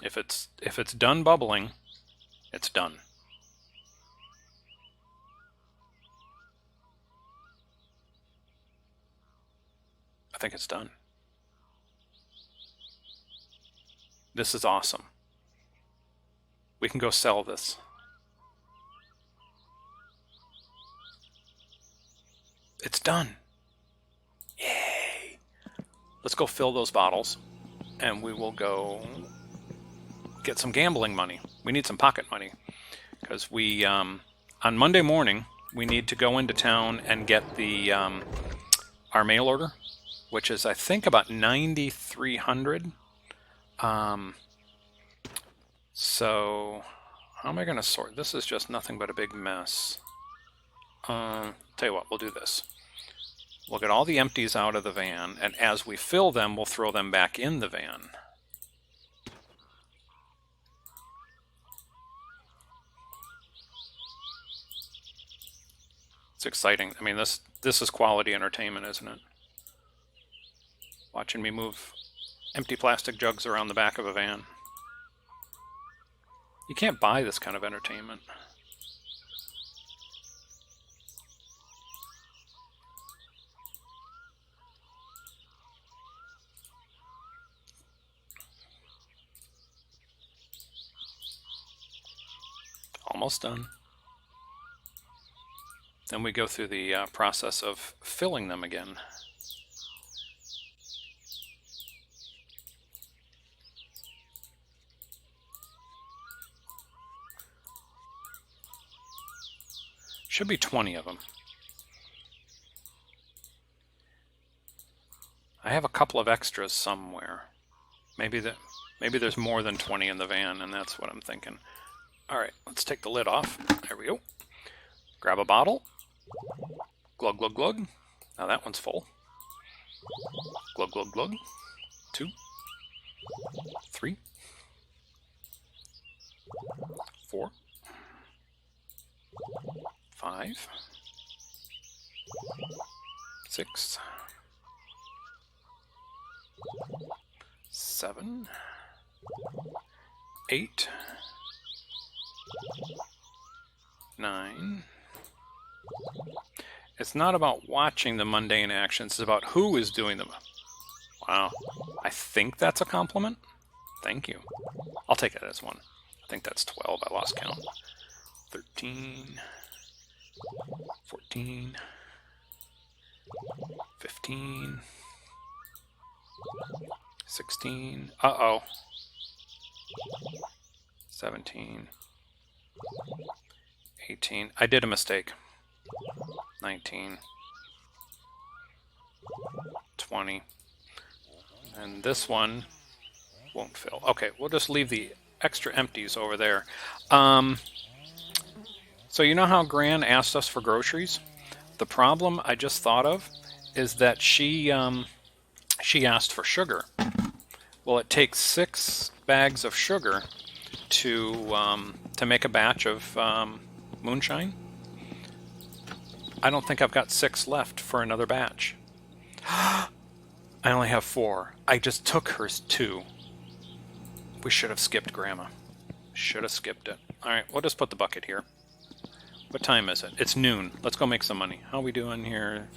If it's done bubbling, it's done. I think it's done. This is awesome. We can go sell this. It's done. Yay! Let's go fill those bottles, and we will go get some gambling money. We need some pocket money, because we, on Monday morning, we need to go into town and get the, our mail order, which is, I think, about 9,300. So, How am I going to sort? This is just nothing but a big mess. Tell you what, we'll do this. We'll get all the empties out of the van, and as we fill them, we'll throw them back in the van. It's exciting. I mean, this is quality entertainment, isn't it? Watching me move empty plastic jugs around the back of a van. You can't buy this kind of entertainment. Almost done. Then we go through the process of filling them again. Should be 20 of them. I have a couple of extras somewhere. Maybe there's more than 20 in the van, and that's what I'm thinking. All right, let's take the lid off. There we go. Grab a bottle. Glug, glug, glug. Now that one's full. Glug, glug, glug. 2, 3, 4, 5, 6, 7, 8, 9. It's not about watching the mundane actions, it's about who is doing them. Wow. I think that's a compliment. Thank you. I'll take it as one. I think that's 12. I lost count. 13, 14, 15, 16. Uh-oh. 17, 18. I did a mistake. 19, 20. And this one won't fill. Okay, we'll just leave the extra empties over there. So you know how Gran asked us for groceries? The problem I just thought of is that she asked for sugar. Well, it takes 6 bags of sugar to make a batch of moonshine. I don't think I've got 6 left for another batch. I only have 4. I just took hers 2. We should have skipped Grandma. Should have skipped it. Alright, we'll just put the bucket here. What time is it? It's noon. Let's go make some money. How are we doing here?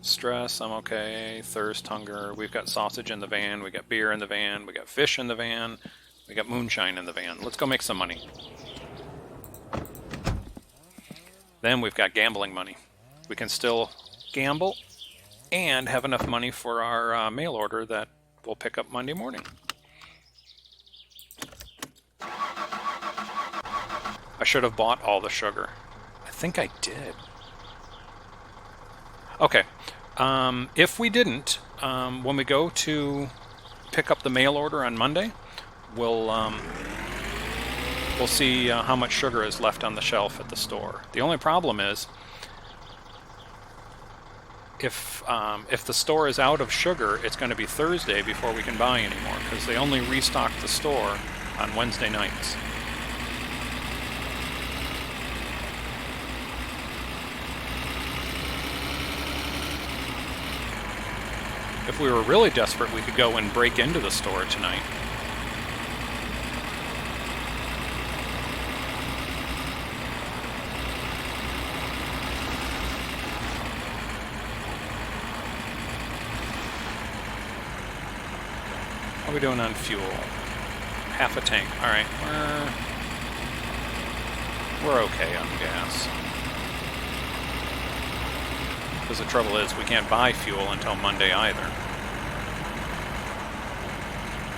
Stress, I'm okay. Thirst, hunger. We've got sausage in the van. We got beer in the van. We got fish in the van. We got moonshine in the van. Let's go make some money. Then we've got gambling money. We can still gamble and have enough money for our mail order that we'll pick up Monday morning. I should have bought all the sugar. I think I did. Okay. If we didn't, when we go to pick up the mail order on Monday, we'll see how much sugar is left on the shelf at the store. The only problem is, if the store is out of sugar, it's going to be Thursday before we can buy anymore, because they only restock the store on Wednesday nights. If we were really desperate, we could go and break into the store tonight. How are we doing on fuel? Half a tank. All right, we're okay on gas. Because the trouble is, we can't buy fuel until Monday either.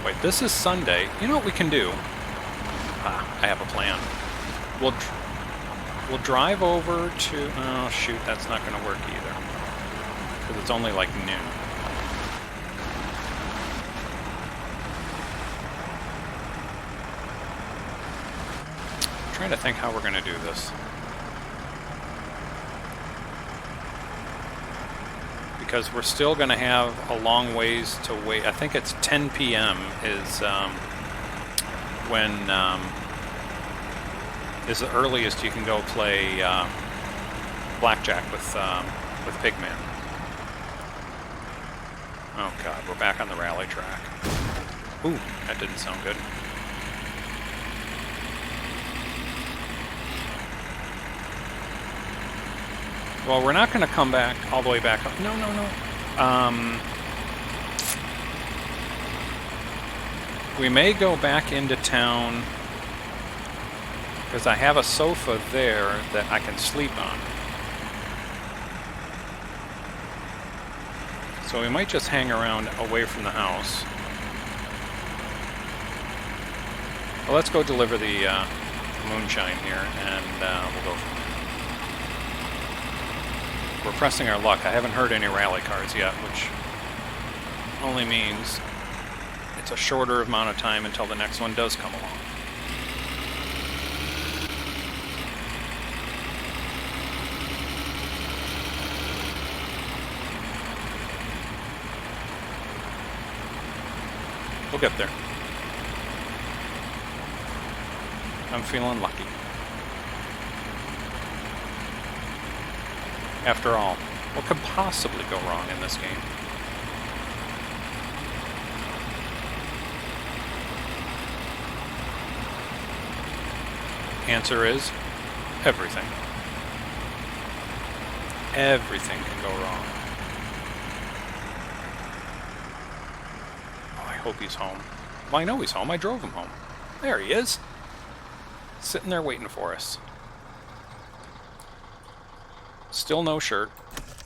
Wait, this is Sunday. You know what we can do? I have a plan. We'll drive over to... Oh, shoot, that's not going to work either. Because it's only like noon. trying to think how we're going to do this. Because we're still going to have a long ways to wait. I think it's 10 p.m. is when is the earliest you can go play blackjack with Pigman. Oh god, we're back on the rally track. Ooh, that didn't sound good. Well, we're not going to come back all the way back up. No, no, no. We may go back into town because I have a sofa there that I can sleep on. So we might just hang around away from the house. Well, let's go deliver the moonshine here, and we'll go from there. We're pressing our luck. I haven't heard any rally cards yet, which only means it's a shorter amount of time until the next one does come along. We'll get there. I'm feeling lucky. After all, what could possibly go wrong in this game? Answer is everything. Everything can go wrong. Oh, I hope he's home. Well, I know he's home. I drove him home. There he is. Sitting there waiting for us. Still no shirt,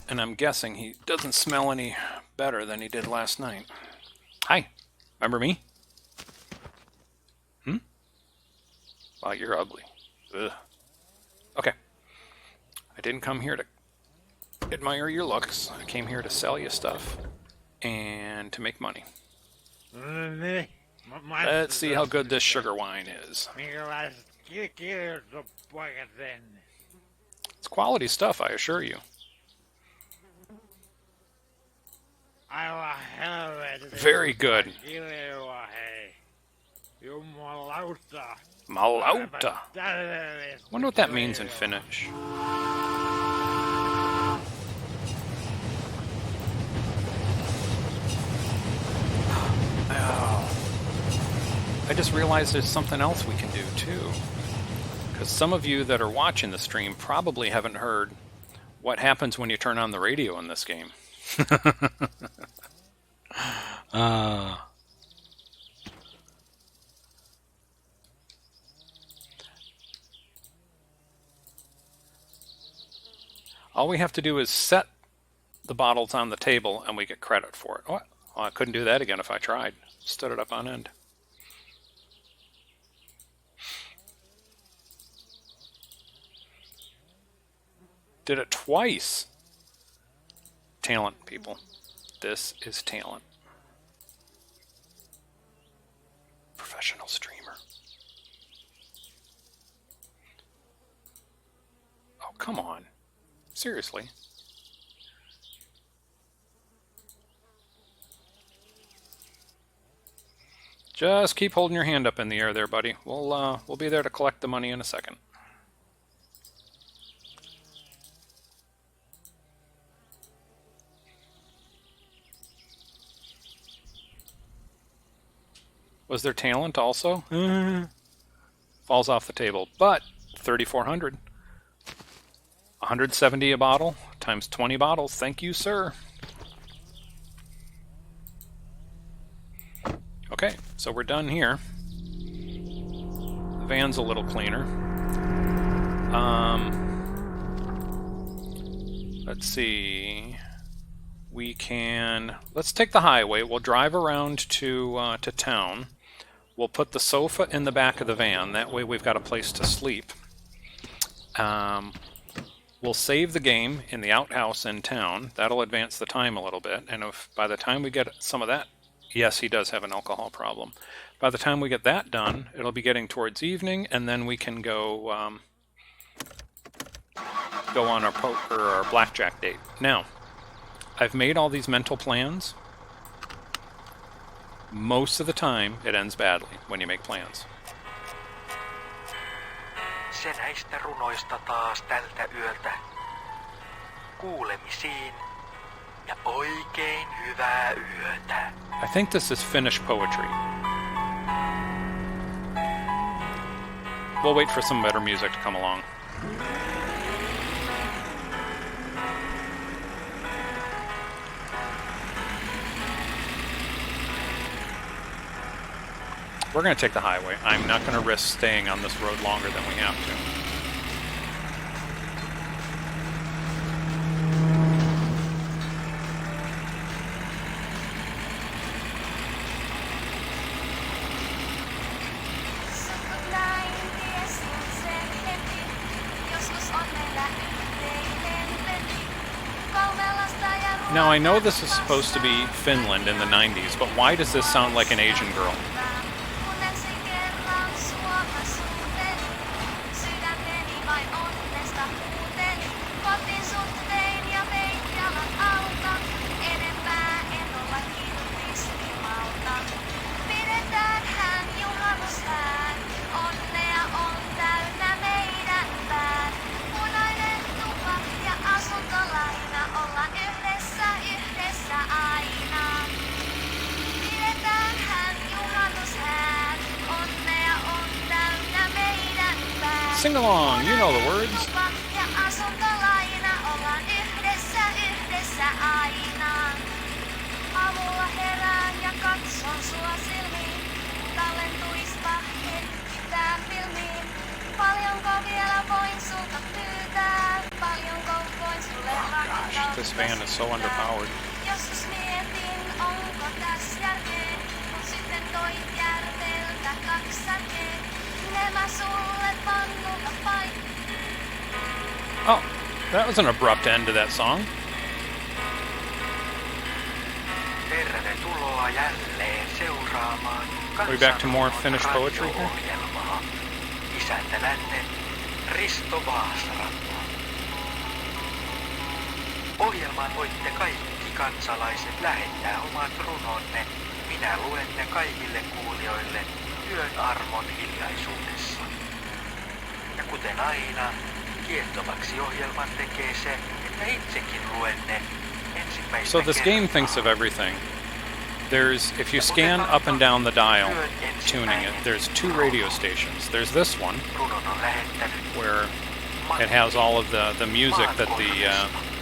and I'm guessing he doesn't smell any better than he did last night. Hi, remember me? Wow, you're ugly. Ugh. Okay. I didn't come here to admire your looks. I came here to sell you stuff and to make money. Let's see how good this sugar wine is. It's quality stuff, I assure you. Very good. Malauta. Wonder what that means in Finnish. Oh. I just realized there's something else we can do too. Because some of you that are watching the stream probably haven't heard what happens when you turn on the radio in this game. All we have to do is set the bottles on the table and we get credit for it. What? Well, I couldn't do that again if I tried. Stood it up on end. Did it twice. Talent, people. This is talent. Professional streamer. Oh, come on. Seriously. Just keep holding your hand up in the air there, buddy. We'll be there to collect the money in a second. Was there talent also? Falls off the table. But 3,400. 170 a bottle times 20 bottles. Thank you, sir. Okay, so we're done here. The van's a little cleaner. Let's see. Let's take the highway. We'll drive around to town. We'll put the sofa in the back of the van. That way we've got a place to sleep. We'll save the game in the outhouse in town. That'll advance the time a little bit. And if by the time we get some of that Yes, he does have an alcohol problem. By the time we get that done, it'll be getting towards evening, and then we can go on our poker or our blackjack date. Now, I've made all these mental plans. Most of the time, it ends badly when you make plans. Se näistä runoista taas tältä yöltä. Kuulemisiin ja oikein hyvää yötä. I think this is Finnish poetry. We'll wait for some better music to come along. We're going to take the highway. I'm not going to risk staying on this road longer than we have to. Now, I know this is supposed to be Finland in the 90s, but why does this sound like an Asian girl? Sing along, you know the words. Gosh, this van is so underpowered. Oh, that was an abrupt end to that song. Are we back to more Finnish poetry here? Ohjelmaan voitte kaikki kansalaiset lähettää omat runonne. Minä luen ne kaikille kuulijoille yön armon hiljaisuudessa. Ja kuten aina, kiehtovaksi ohjelman tekee se, että itsekin luen ne ensimmäistä So this game thinks of everything. If you scan up and down the dial, tuning it, there's 2 radio stations. There's this one, where it has all of the music that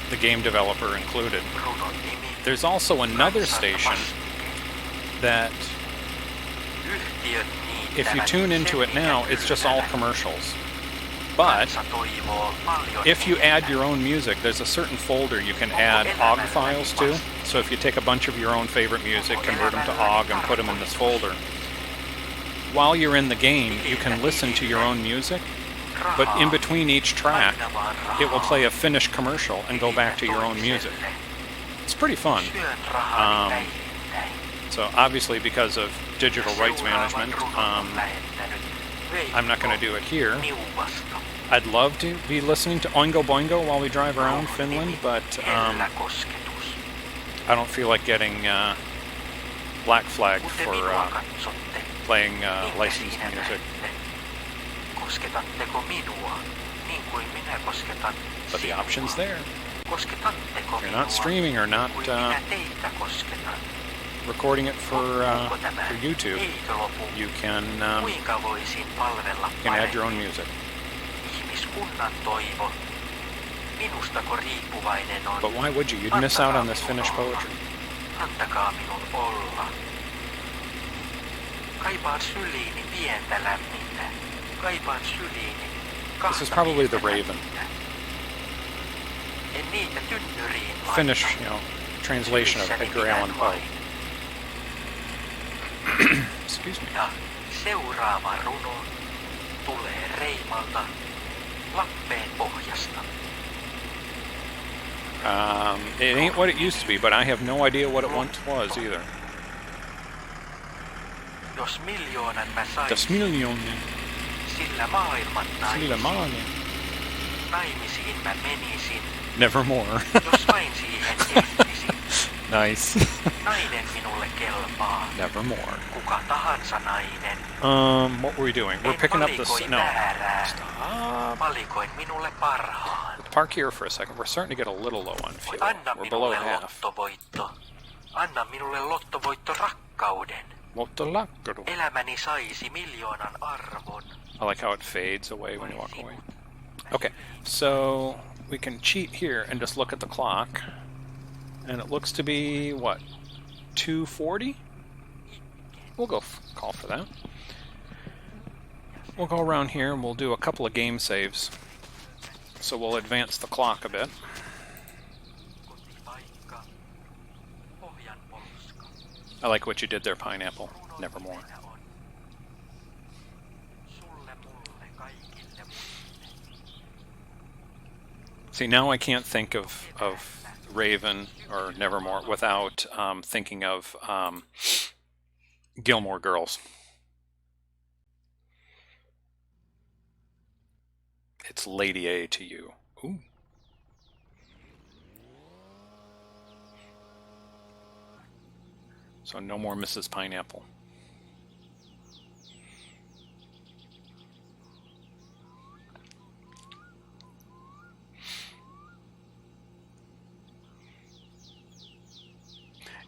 the game developer included. There's also another station that, if you tune into it now, it's just all commercials. But if you add your own music, there's a certain folder you can add OGG files to. So if you take a bunch of your own favorite music, convert them to OGG, and put them in this folder, while you're in the game, you can listen to your own music, but in between each track, it will play a Finnish commercial and go back to your own music. It's pretty fun. So obviously, because of digital rights management, I'm not going to do it here. I'd love to be listening to Oingo Boingo while we drive around Finland, but I don't feel like getting black flagged for playing licensed music. But the option's there. If you're not streaming or not recording it for YouTube, you can add your own music. But why would you? You'd miss out on this Finnish poetry. This is probably the Raven. Finnish, translation of Edgar Allan Poe. Excuse me. Seuraava runo tulee Reimalta Lappeen pohjasta. It ain't what it used to be, but I have no idea what it once was either. Jos miljoonan mä saisin, Das Millionen. sillä maailman Sillä maani. naimisiin mä menisin, Nevermore. jos vain siihen ehtisin. Nice. Nainen minulle kelpaa, Nevermore. kuka tahansa nainen. What were we doing? We're picking up this. valikoi No. väärää. Stop. Valikoin minulle parhaan. Park here for a second. We're starting to get a little low on fuel. Anna We're below minulle half. lottovoitto. Anna minulle lottovoitto rakkauden. Mutta lakkadu. Elämäni saisi miljoonan arvon. I like how it fades away when you walk away. Okay, so we can cheat here and just look at the clock. And it looks to be, what, 2:40? We'll go call for that. We'll go around here and we'll do a couple of game saves. So we'll advance the clock a bit. Kotipaikka. Pohjanpolska. I like what you did there, Pineapple. Nevermore. Sulle, mulle, kaikille muille. See, now I can't think of Raven or Nevermore without thinking of Gilmore Girls. It's Lady A to you. Ooh. So no more Mrs. Pineapple.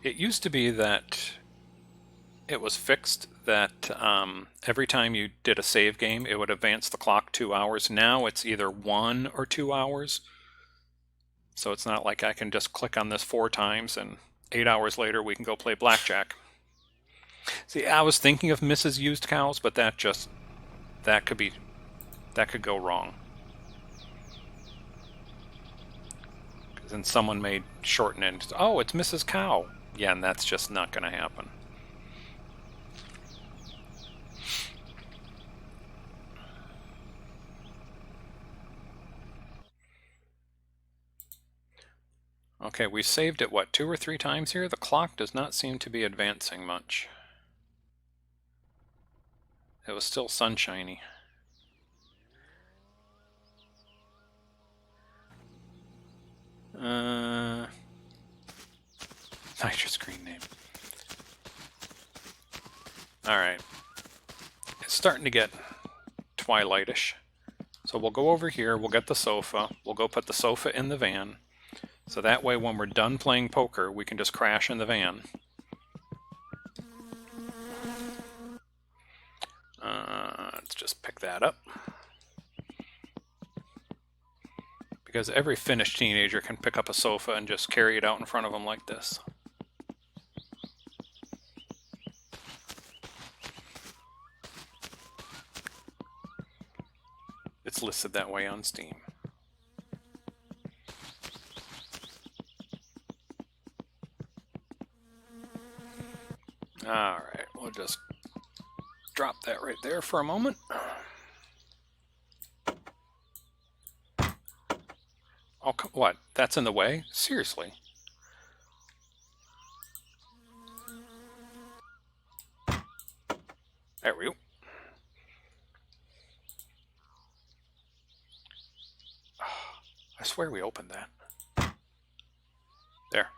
It used to be that it was fixed that every time you did a save game, it would advance the clock 2 hours. Now it's either 1 or 2 hours. So it's not like I can just click on this 4 times and 8 hours later we can go play blackjack. See, I was thinking of Mrs. Used Cows, but that could go wrong. Because then someone may shorten it. Oh, it's Mrs. Cow. Yeah, and that's just not going to happen. Okay, we saved it, what, 2 or 3 times here? The clock does not seem to be advancing much. It was still sunshiny. Nice screen name. Alright. It's starting to get twilightish. So we'll go over here, we'll get the sofa, we'll go put the sofa in the van. So that way when we're done playing poker, we can just crash in the van. Let's just pick that up. Because every Finnish teenager can pick up a sofa and just carry it out in front of them like this. It's listed that way on Steam. Alright, we'll just drop that right there for a moment. Oh, what? That's in the way? Seriously? There we go. I swear we opened that. There.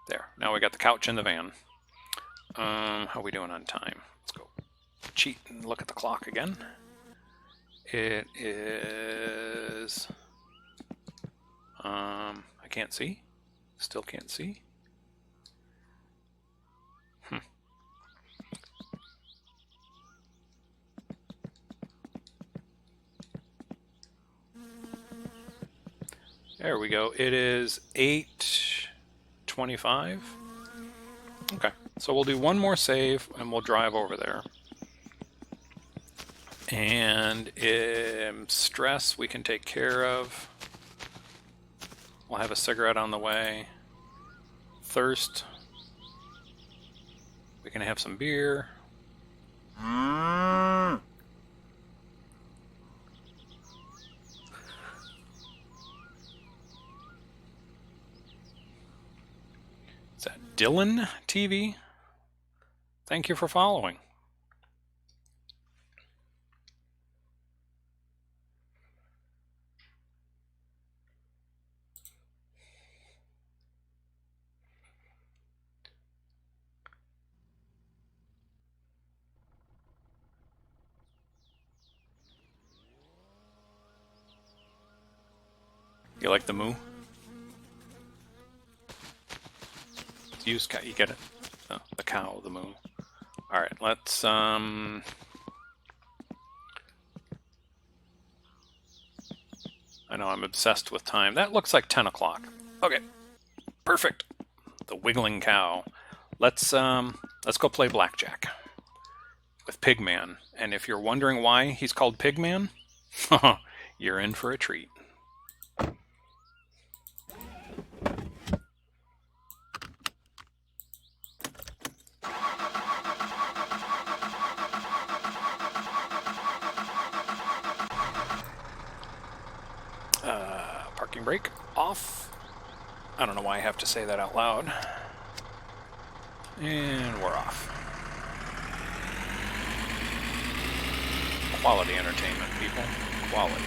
There. Now we got the couch in the van. How are we doing on time? Let's go cheat and look at the clock again. It is... I can't see. Still can't see. There we go. It is 8:25. Okay, so we'll do one more save and we'll drive over there. And stress we can take care of. We'll have a cigarette on the way. Thirst. We can have some beer. Is that Dylan TV? Thank you for following. You like the moo? Use cow. You get it? Oh, the cow, the moo. All right, let's I know I'm obsessed with time. That looks like 10 o'clock. Okay, perfect. The wiggling cow. Let's go play blackjack with Pigman. And if you're wondering why he's called Pigman, you're in for a treat. Parking brake off. I don't know why I have to say that out loud. And we're off. Quality entertainment, people. Quality.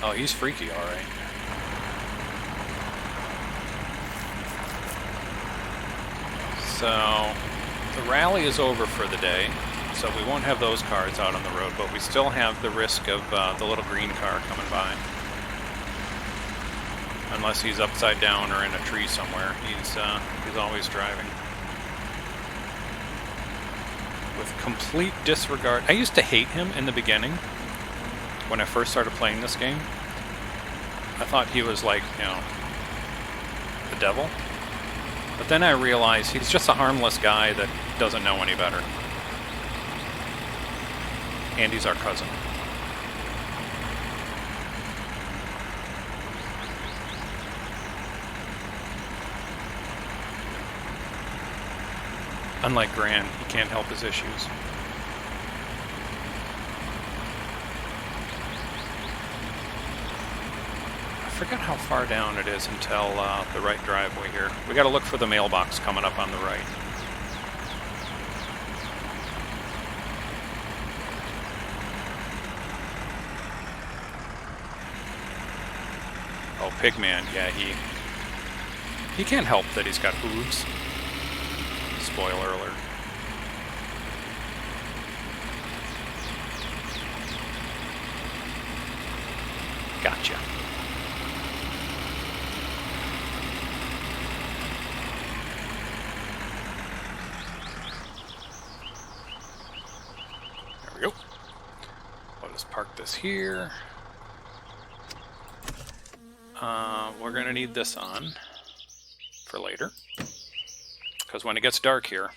Oh, he's freaky, all right. So, the rally is over for the day, so we won't have those cars out on the road, but we still have the risk of the little green car coming by. Unless he's upside down or in a tree somewhere, he's always driving. With complete disregard. I used to hate him in the beginning, when I first started playing this game. I thought he was like, you know, the devil. But then I realized he's just a harmless guy that doesn't know any better. And he's our cousin. Unlike Gran, he can't help his issues. I forget how far down it is until the right driveway here. We gotta look for the mailbox coming up on the right. Oh, Pigman, yeah, he can't help that he's got hooves. Spoiler alert. Gotcha. There we go. I'll just park this here. We're gonna need this on for later, because when it gets dark here,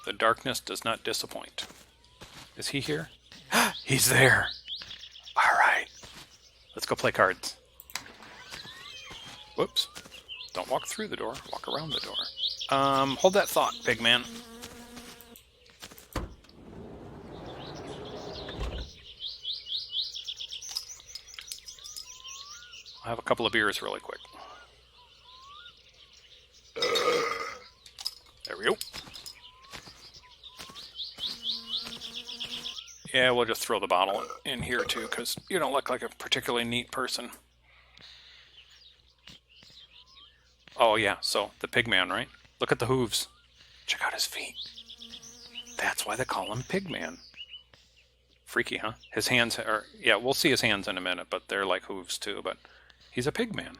the darkness does not disappoint. Is he here? He's there! Alright. Let's go play cards. Whoops. Don't walk through the door, walk around the door. Hold that thought, Pigman. I'll have a couple of beers really quick. There we go. Yeah, we'll just throw the bottle in here too, because you don't look like a particularly neat person. Oh yeah, so the Pigman, right? Look at the hooves. Check out his feet. That's why they call him Pigman. Freaky, huh? His hands are... Yeah, we'll see his hands in a minute, but they're like hooves too, but he's a Pigman.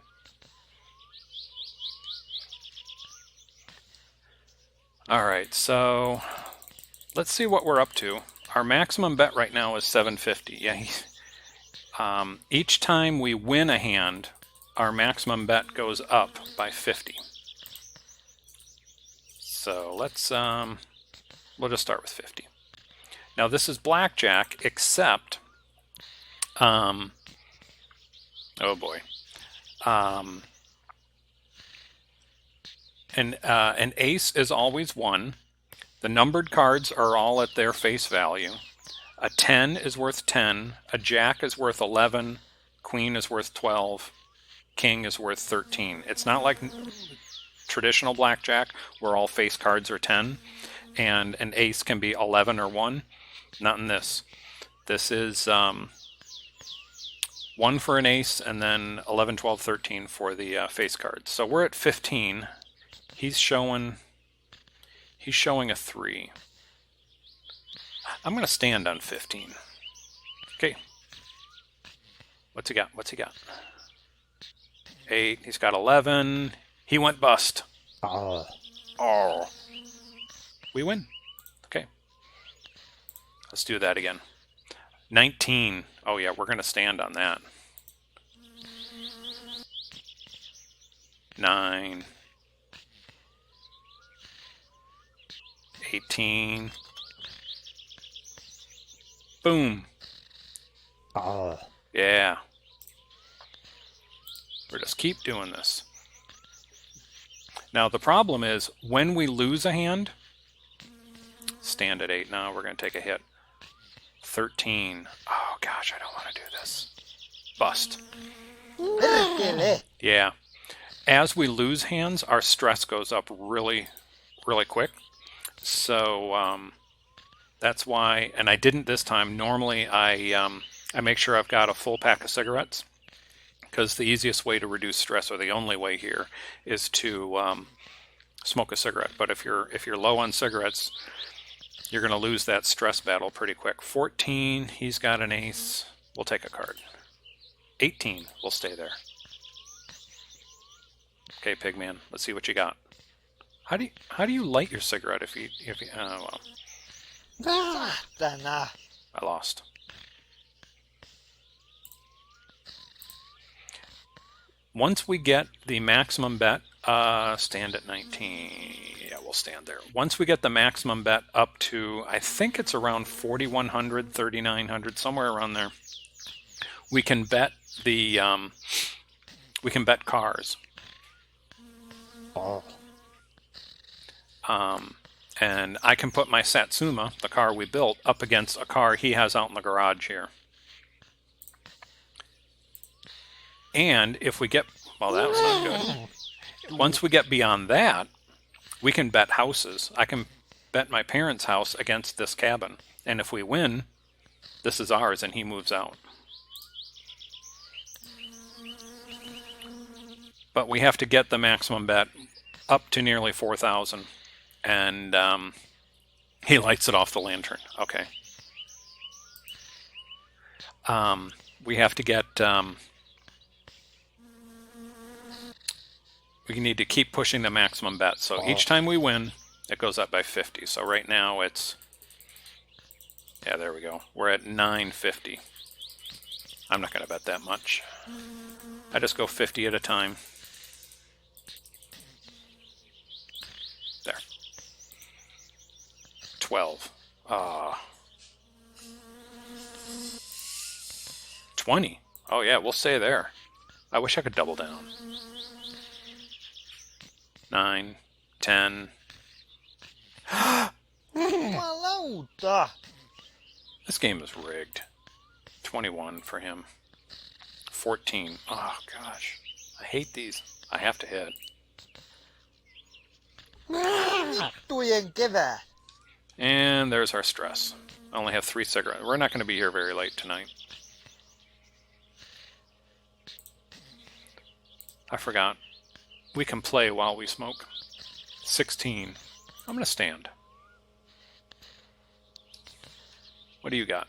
Alright, so let's see what we're up to. Our maximum bet right now is 750. Yeah, each time we win a hand, our maximum bet goes up by 50. So let's, we'll just start with 50. Now this is blackjack, except, oh boy, an ace is always 1. The numbered cards are all at their face value. A 10 is worth 10, a jack is worth 11, queen is worth 12, king is worth 13. It's not like traditional blackjack where all face cards are 10 and an ace can be 11 or 1. Not in this. This is 1 for an ace and then 11, 12, 13 for the face cards. So we're at 15. He's showing He's showing a 3. I'm going to stand on 15. Okay. What's he got? What's he got? 8. He's got 11. He went bust. Oh. Oh. We win. Okay. Let's do that again. 19. Oh, yeah, we're going to stand on that. 9. 18. Boom. Oh. Yeah. We'll just keep doing this. Now, the problem is, when we lose a hand, stand at 8 now, we're going to take a hit. 13. Oh, gosh, I don't want to do this. Bust. Yeah. As we lose hands, our stress goes up really, really quick. So that's why, and I didn't this time. Normally, I make sure I've got a full pack of cigarettes, because the easiest way to reduce stress, or the only way here, is to smoke a cigarette. But if you're low on cigarettes, you're going to lose that stress battle pretty quick. 14, he's got an ace. We'll take a card. 18, we'll stay there. Okay, Pigman, let's see what you got. How do you light your cigarette if you well, I lost. Once we get the maximum bet, stand at 19. Yeah, we'll stand there. Once we get the maximum bet up to, I think it's around 4,100, 3,900, somewhere around there, we can bet the cars. Oh. And I can put my Satsuma, the car we built, up against a car he has out in the garage here. And if we get, well, that was not good. Once we get beyond that, we can bet houses. I can bet my parents' house against this cabin. And if we win, this is ours and he moves out. But we have to get the maximum bet up to nearly 4,000. And he lights it off the lantern. Okay. We have to get... we need to keep pushing the maximum bet. So each time we win, it goes up by 50. So right now it's... yeah, there we go. We're at 950. I'm not going to bet that much. I just go 50 at a time. There. 12. 20. Oh yeah, we'll stay there. I wish I could double down. 9, 10. This game is rigged. 21 for him. 14. Oh gosh. I hate these. I have to hit. And there's our stress. I only have 3 cigarettes. We're not going to be here very late tonight. I forgot. We can play while we smoke. 16. I'm going to stand. What do you got?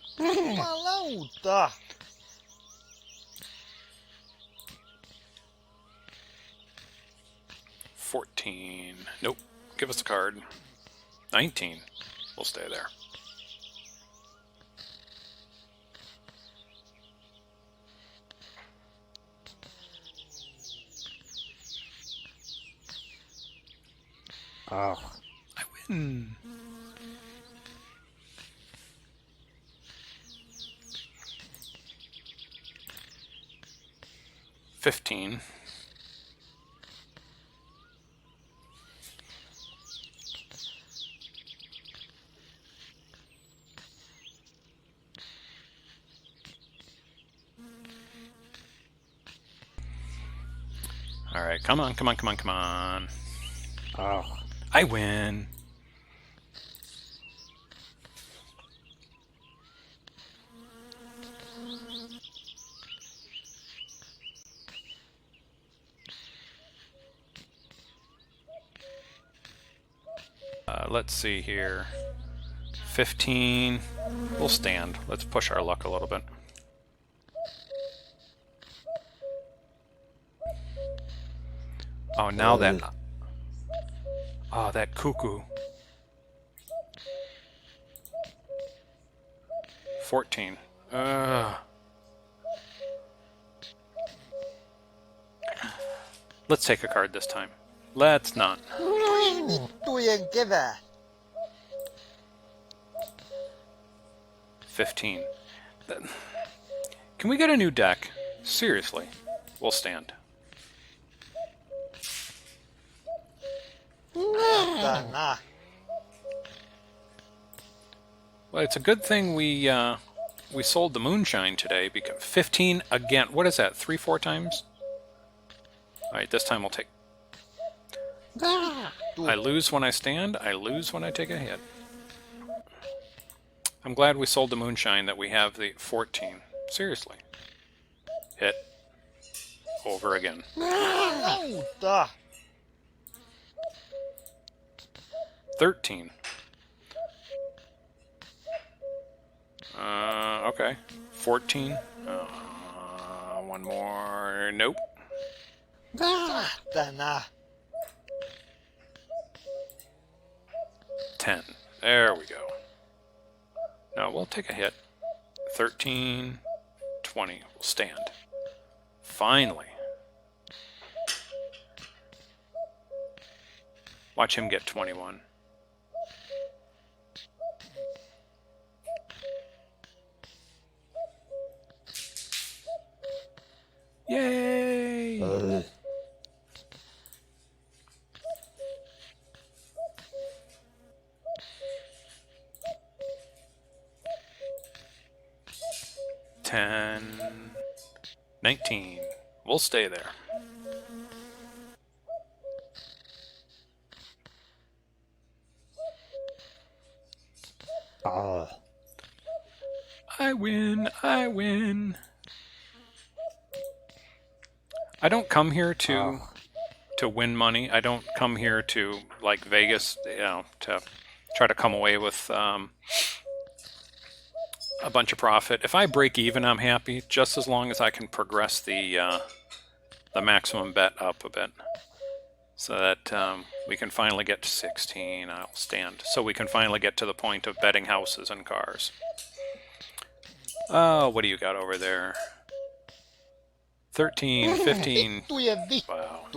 14. Nope. Give us a card. 19. We'll stay there. Oh. I win. $15. All right, come on, come on, come on, come on. Oh. I win. Let's see here. 15. We'll stand. Let's push our luck a little bit. Oh, now that... Oh, that cuckoo. 14. Let's take a card this time. Let's not. Vittujen kevää. 15. Can we get a new deck? Seriously. We'll stand. Tänä. Well, it's a good thing we sold the moonshine today, because 15 again. What is that? 3-4 times? All right, this time we'll take. I lose when I stand. I lose when I take a hit. I'm glad we sold the moonshine that we have the 14. Seriously. Hit. Over again. Auta. 13. Okay. 14. One more. Nope. Tänä. 10. There we go. No, we'll take a hit. 13. 20. We'll stand. Finally. Watch him get 21. Yay! 10, 19. We'll stay there. I win, I win. I don't come here to win money. I don't come here to, like Vegas, you know, to try to come away with a bunch of profit. If I break even, I'm happy, just as long as I can progress the maximum bet up a bit, so that we can finally get to 16. I'll stand. So we can finally get to the point of betting houses and cars. Oh, what do you got over there? 13, 15. Wow.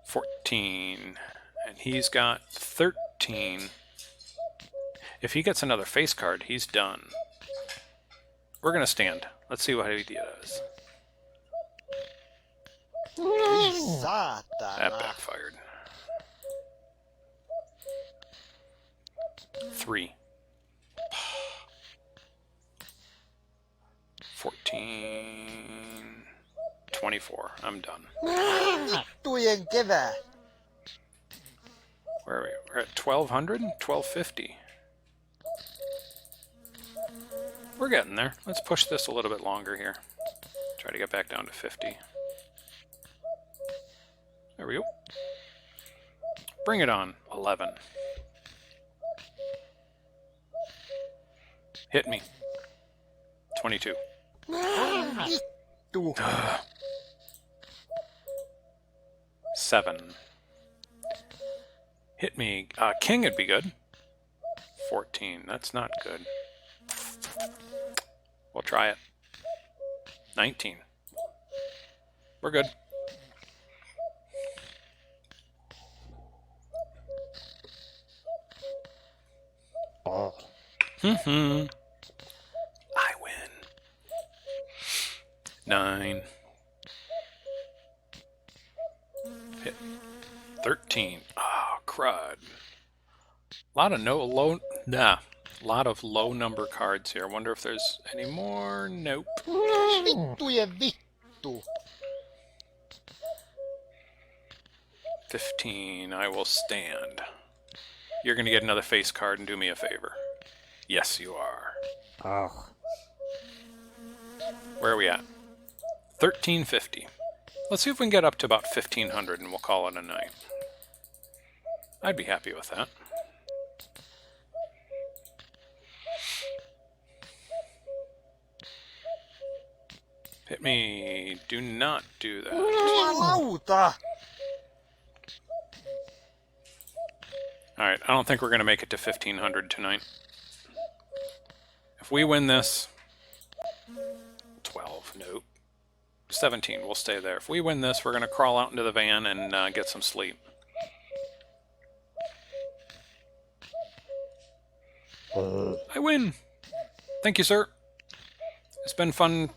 14. And he's got 13. If he gets another face card, he's done. We're going to stand. Let's see what he does. That backfired. 3. 14. 24. I'm done. Vittujen kevää. Where are we? We're at 1200? 1250. We're getting there. Let's push this a little bit longer here. Try to get back down to 50. There we go. Bring it on. 11. Hit me. 22. 7. Hit me. King would be good. 14. That's not good. We'll try it. 19. We're good. I win. 9. Hit. 13. Oh, crud. A lot of low number cards here. I wonder if there's any more. Nope. Vittujen vittu. 15. I will stand. You're going to get another face card and do me a favor. Yes, you are. Where are we at? 1350. Let's see if we can get up to about 1,500 and we'll call it a night. I'd be happy with that. Hit me. Do not do that. Jumalauta! Alright, I don't think we're going to make it to 1,500 tonight. If we win this... 12, nope. 17, we'll stay there. If we win this, we're going to crawl out into the van and get some sleep. I win! Thank you, sir. It's been fun.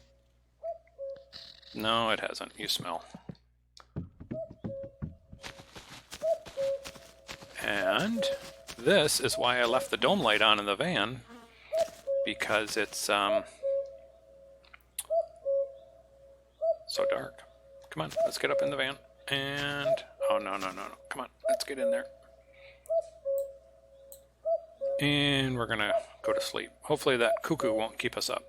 No, it hasn't. You smell. And this is why I left the dome light on in the van, because it's so dark. Come on, let's get up in the van. And oh no, no, no, no. Come on, let's get in there. And we're gonna go to sleep. Hopefully that cuckoo won't keep us up.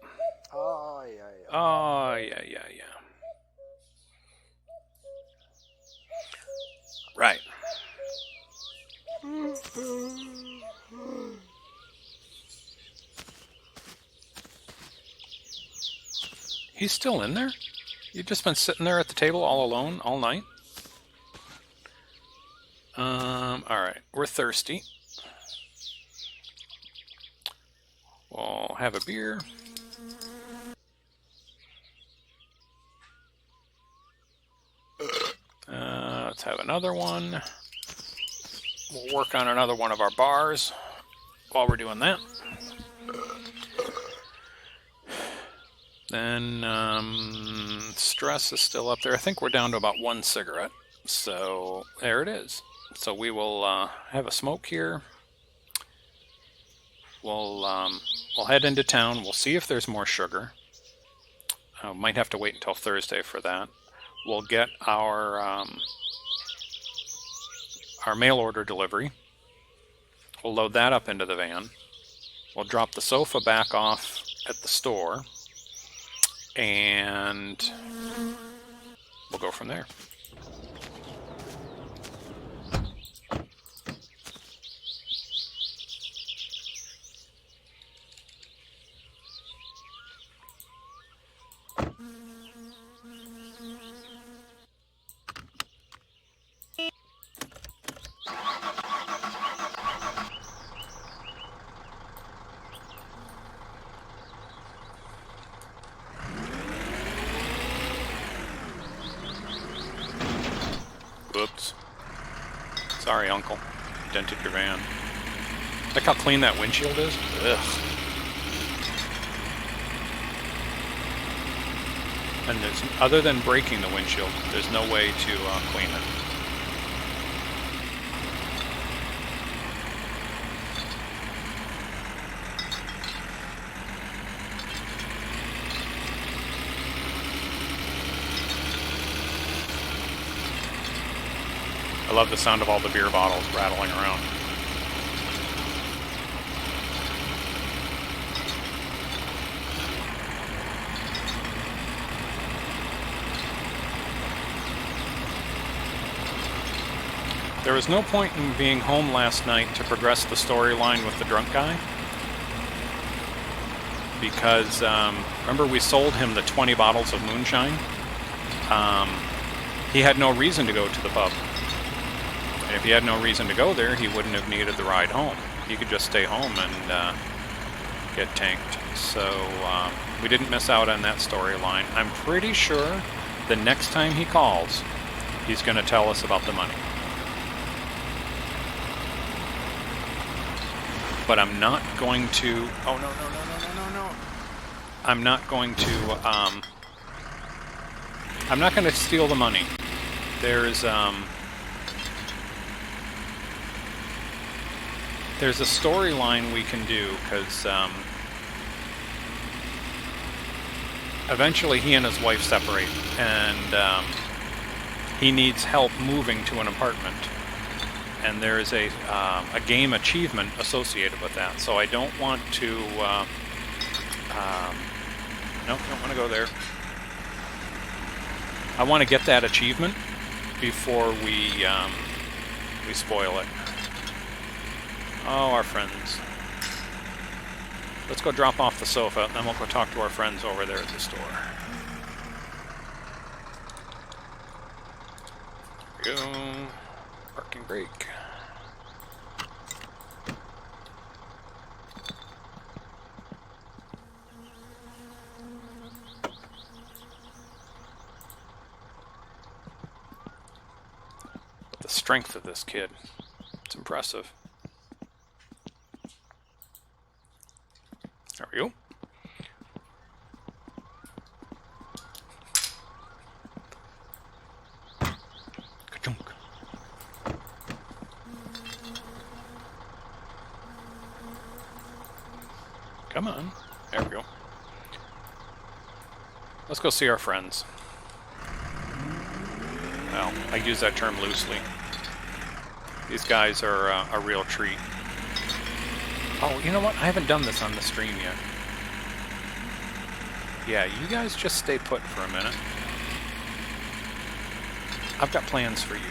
Oh, yeah, yeah. Oh, yeah, yeah, yeah. Right. He's still in there? You've just been sitting there at the table all alone all night? Alright. We're thirsty. We'll have a beer. Let's have another one. We'll work on another one of our bars while we're doing that. Then stress is still up there. I think we're down to about 1 cigarette. So there it is. So we will have a smoke here. We'll head into town. We'll see if there's more sugar. Might have to wait until Thursday for that. We'll get our mail order delivery. We'll load that up into the van. We'll drop the sofa back off at the store. And we'll go from there. Whoops. Sorry, Uncle. Dented your van. Look how clean that windshield is. Ugh. And there's, other than breaking the windshield, there's no way to clean it. I love the sound of all the beer bottles rattling around. There was no point in being home last night to progress the storyline with the drunk guy. Because, remember we sold him the 20 bottles of moonshine? He had no reason to go to the pub. If he had no reason to go there, he wouldn't have needed the ride home. He could just stay home and get tanked. So we didn't miss out on that storyline. I'm pretty sure the next time he calls, he's going to tell us about the money. But I'm not going to... Oh, no, no, no, no, no, no, no. I'm not going to... I'm not going to steal the money. There's a storyline we can do, because eventually he and his wife separate, and he needs help moving to an apartment. And there's a game achievement associated with that. So I don't want to... nope, don't want to go there. I want to get that achievement before we spoil it. Oh, our friends. Let's go drop off the sofa, and then we'll go talk to our friends over there at the store. There we go. Parking brake. The strength of this kid. It's impressive. There we go. Ka-chunk. Come on. There we go. Let's go see our friends. Well, I use that term loosely. These guys are a real treat. Oh, you know what? I haven't done this on the stream yet. Yeah, you guys just stay put for a minute. I've got plans for you.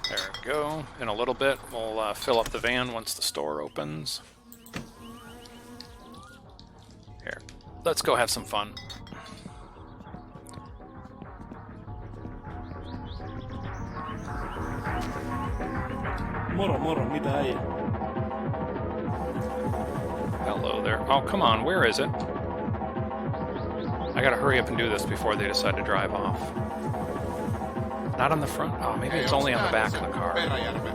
There we go. In a little bit, we'll fill up the van once the store opens. Here, let's go have some fun. Moro, moro, mitä ei? Hello there. Oh, come on, where is it? I gotta hurry up and do this before they decide to drive off. Not on the front? Oh, maybe it's only on the back of the car.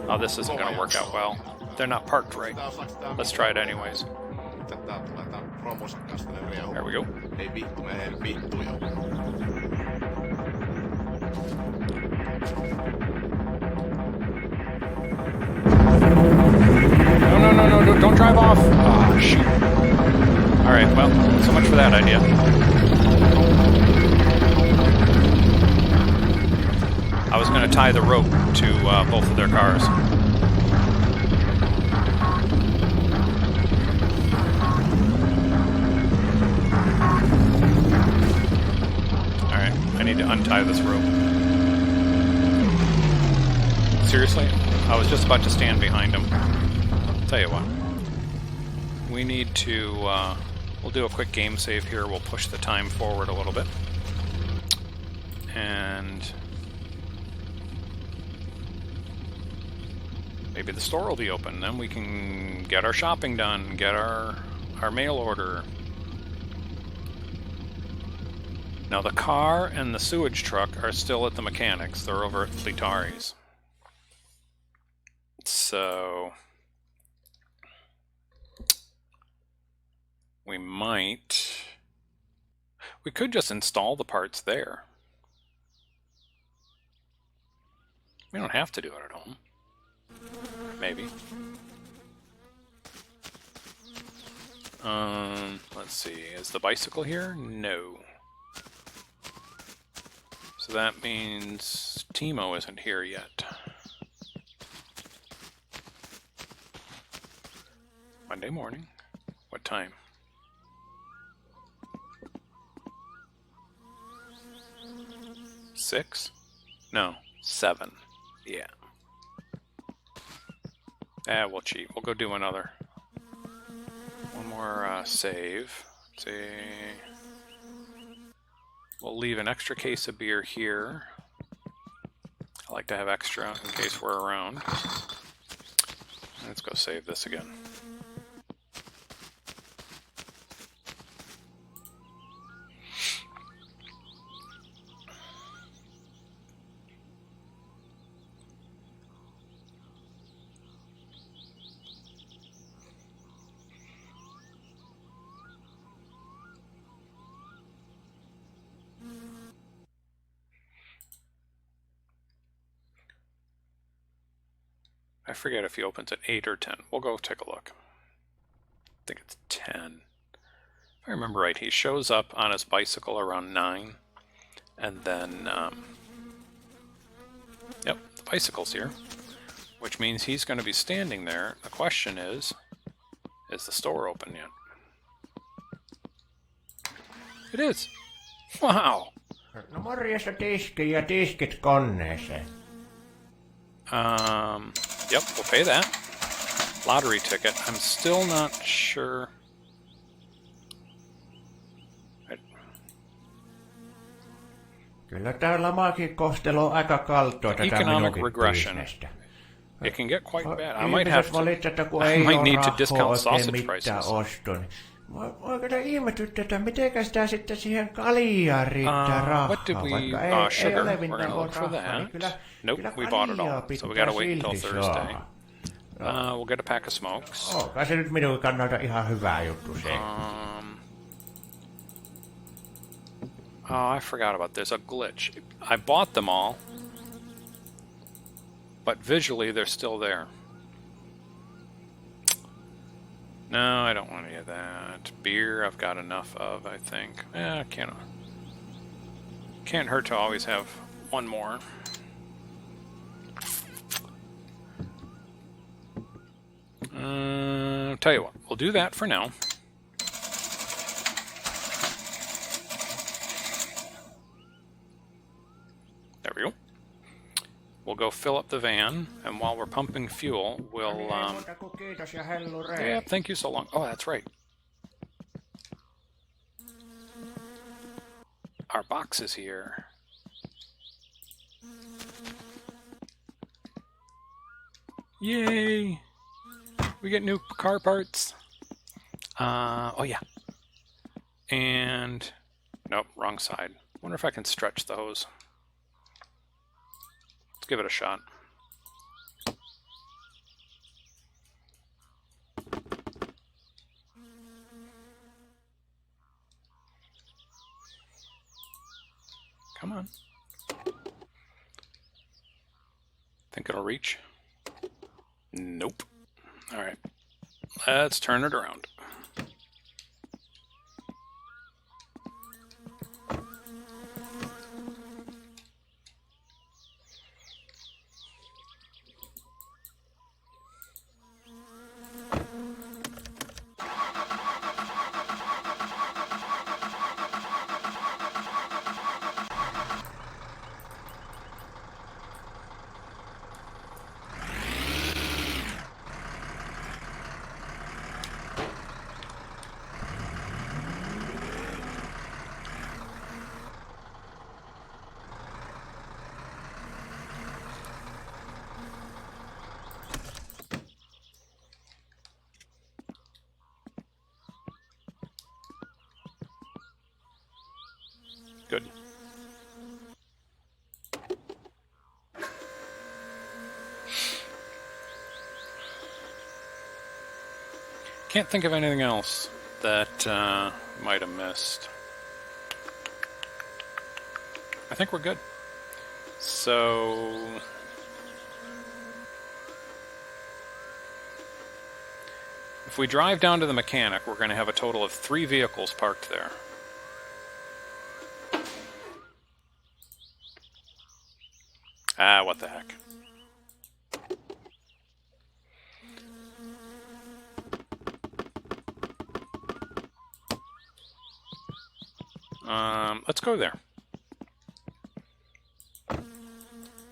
Oh, this isn't gonna work out well. They're not parked right. Let's try it anyways. There we go. No, don't drive off. Oh, shoot. Alright, well, so much for that idea. I was going to tie the rope to both of their cars. Alright, I need to untie this rope. Seriously? I was just about to stand behind him. Tell you what, we need to, we'll do a quick game save here. We'll push the time forward a little bit. And maybe the store will be open. Then we can get our shopping done, get our mail order. Now the car and the sewage truck are still at the mechanics. They're over at Fleetari's. So we could just install the parts there. We don't have to do it at home. Maybe. Let's see, is the bicycle here? No. So that means Timo isn't here yet. Monday morning. What time? 6? No, 7. Yeah. We'll cheat. We'll go do another. One more save. Let's see. We'll leave an extra case of beer here. I like to have extra in case we're around. Let's go save this again. I forget if he opens at 8 or 10. We'll go take a look. I think it's 10. If I remember right, he shows up on his bicycle around 9. And then, yep, the bicycle's here. Which means he's going to be standing there. The question is the store open yet? It is. Wow. No morjesta tiskiin ja tiskit koneeseen. Yep, we'll pay that. Lottery ticket. I'm still not sure. Kyllä tää lamakin kohtelu on aika kaltoa tätä Economic minunkin regression. bisnestä. It can get quite bad. I might have Ihmiset to. valittaa, kun I ei might ole need to rahaa discount oikein sausage mitään prices. ostoon. Voi kyllä ihmetyttää, että mitenkä sitä sitten siihen kaljaan riittää rahaa. What did we? Vaikka ei Sugar. ole We're mitään gonna look for rahaa, niin that. Nope, kyllä we bought it kaljaa all. So we pitää gotta wait until silti Thursday. saada. We'll get a pack of smokes. Onko se nyt minun kannalta ihan hyvä juttu se? Oh, I forgot about this. A glitch. I bought them all, but visually they're still there. No, I don't want any of that. Beer, I've got enough of, I think. Can't hurt to always have one more. Tell you what, we'll do that for now. There we go. We'll go fill up the van, and while we're pumping fuel, we'll, yeah, thank you so long. Oh, that's right. Our box is here. Yay! We get new car parts. Oh yeah. And, nope, wrong side. Wonder if I can stretch the hose. Let's give it a shot. Come on. Think it'll reach? Nope. All right. Let's turn it around. Good. Can't think of anything else that might have missed. I think we're good. So if we drive down to the mechanic, we're going to have a total of 3 vehicles parked there. Ah, what the heck. Let's go there.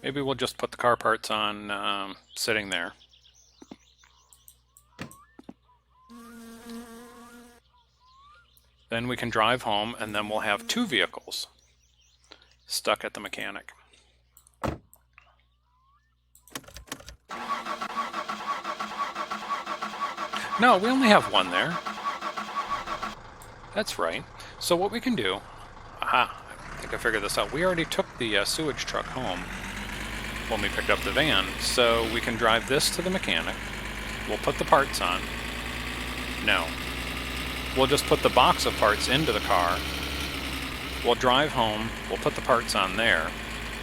Maybe we'll just put the car parts on sitting there. Then we can drive home, and then we'll have 2 vehicles stuck at the mechanic. No, we only have 1 there. That's right. So what we can do... Aha, I think I figured this out. We already took the sewage truck home when we picked up the van, so we can drive this to the mechanic. We'll put the parts on. No. We'll just put the box of parts into the car. We'll drive home, we'll put the parts on there,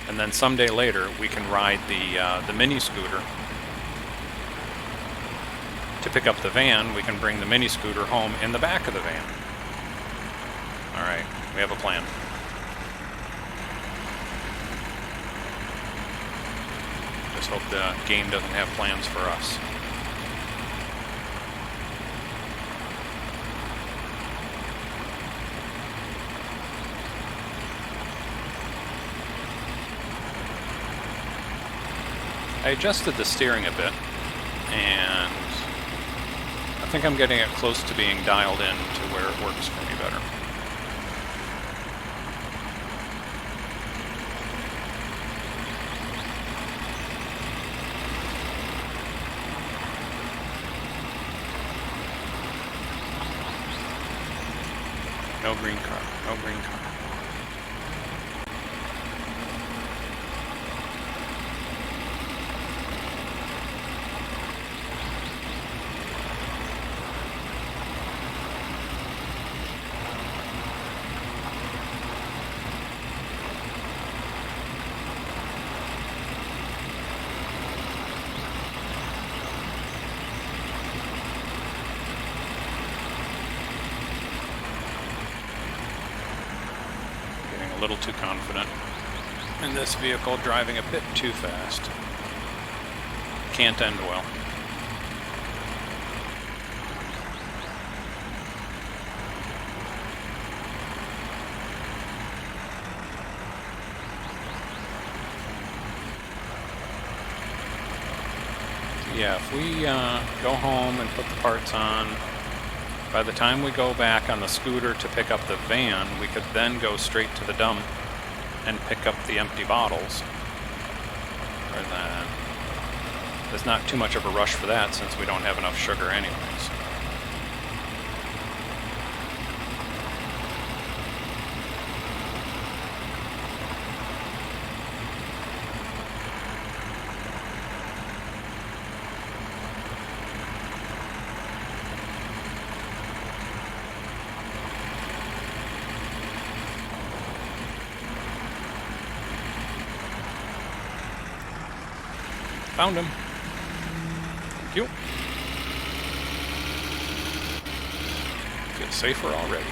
and then someday later we can ride the mini scooter. To pick up the van, we can bring the mini scooter home in the back of the van. Alright, we have a plan. Just hope the game doesn't have plans for us. I adjusted the steering a bit, and I think I'm getting it close to being dialed in to where it works for me better. No green car, no green car. A little too confident in this vehicle, driving a bit too fast. Can't end well. Yeah, if we go home and put the parts on, by the time we go back on the scooter to pick up the van, we could then go straight to the dump and pick up the empty bottles. Or that. There's not too much of a rush for that since we don't have enough sugar anyways. Found him. Thank you. Feel safer already.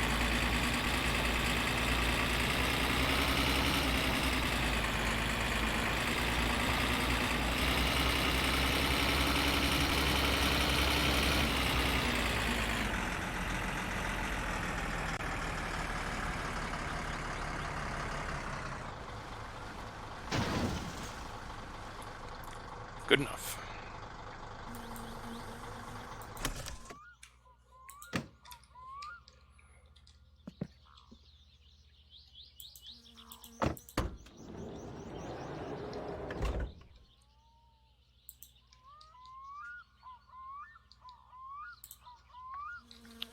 Good enough.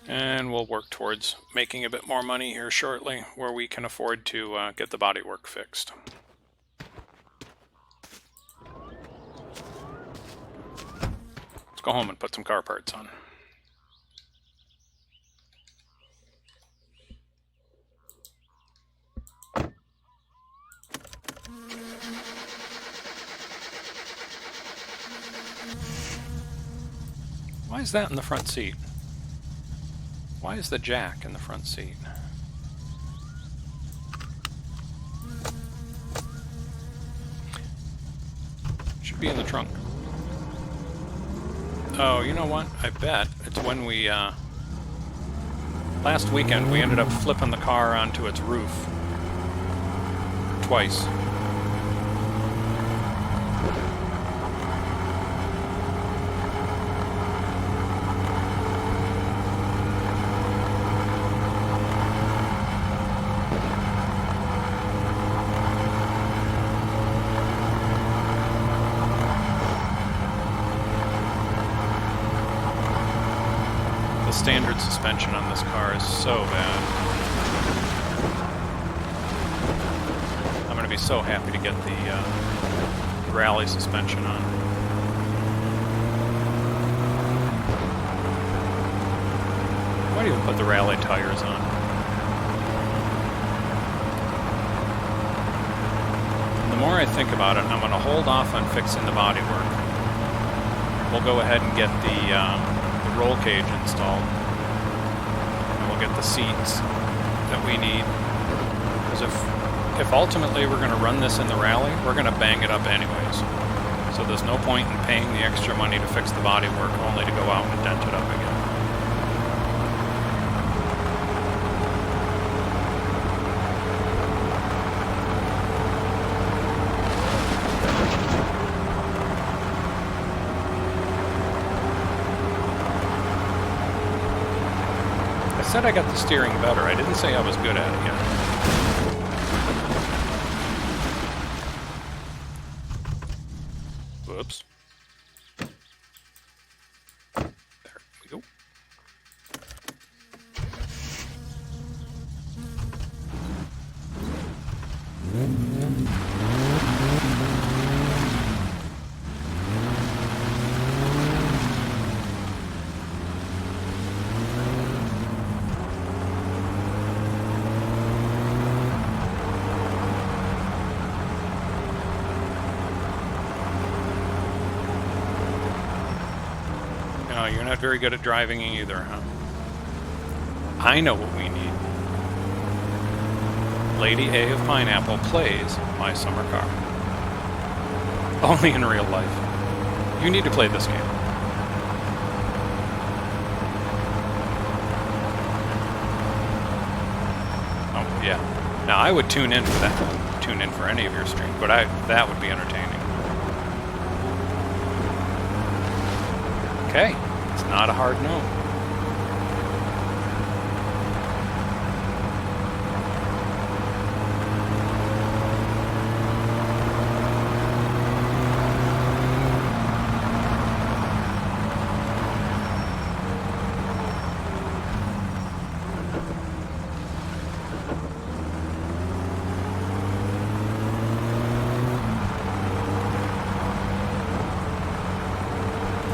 And we'll work towards making a bit more money here shortly, where we can afford to get the bodywork fixed. Go home and put some car parts on. Why is that in the front seat? Why is the jack in the front seat? Should be in the trunk. Oh, you know what? I bet it's when we, last weekend we ended up flipping the car onto its roof. Twice. Standard suspension on this car is so bad. I'm going to be so happy to get the rally suspension on. Why do you even put the rally tires on? The more I think about it, I'm going to hold off on fixing the bodywork. We'll go ahead and get the roll cage installed, and we'll get the seats that we need, because if ultimately we're going to run this in the rally, we're going to bang it up anyways, so there's no point in paying the extra money to fix the bodywork only to go out and dent it up again. said I got the steering better. I didn't say I was good at it yet. Whoops. There we go. No, you're not very good at driving either, huh? I know what we need. Lady A of Pineapple plays My Summer Car. Only in real life. You need to play this game. Oh, yeah. Now, I would tune in for that. Tune in for any of your streams, but that would be entertaining. Okay. It's not a hard no.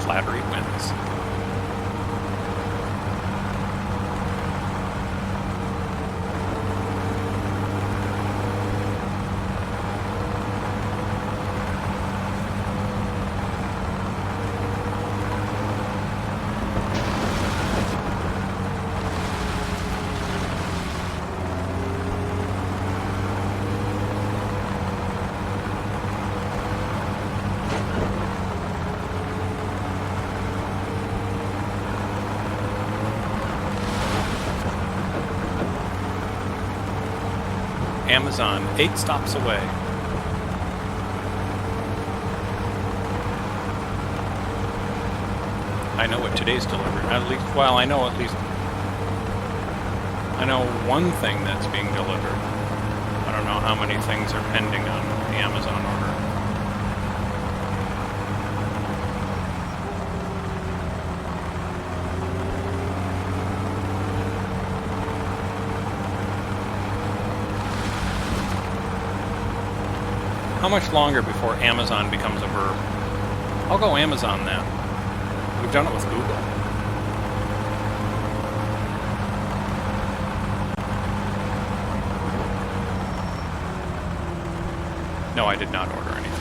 Flattery wins. Amazon, 8 stops away. I know what today's delivered. At least, well, I know one thing that's being delivered. I don't know how many things are pending on the Amazon order. How much longer before Amazon becomes a verb? I'll go Amazon then. We've done it with Google. No, I did not order anything.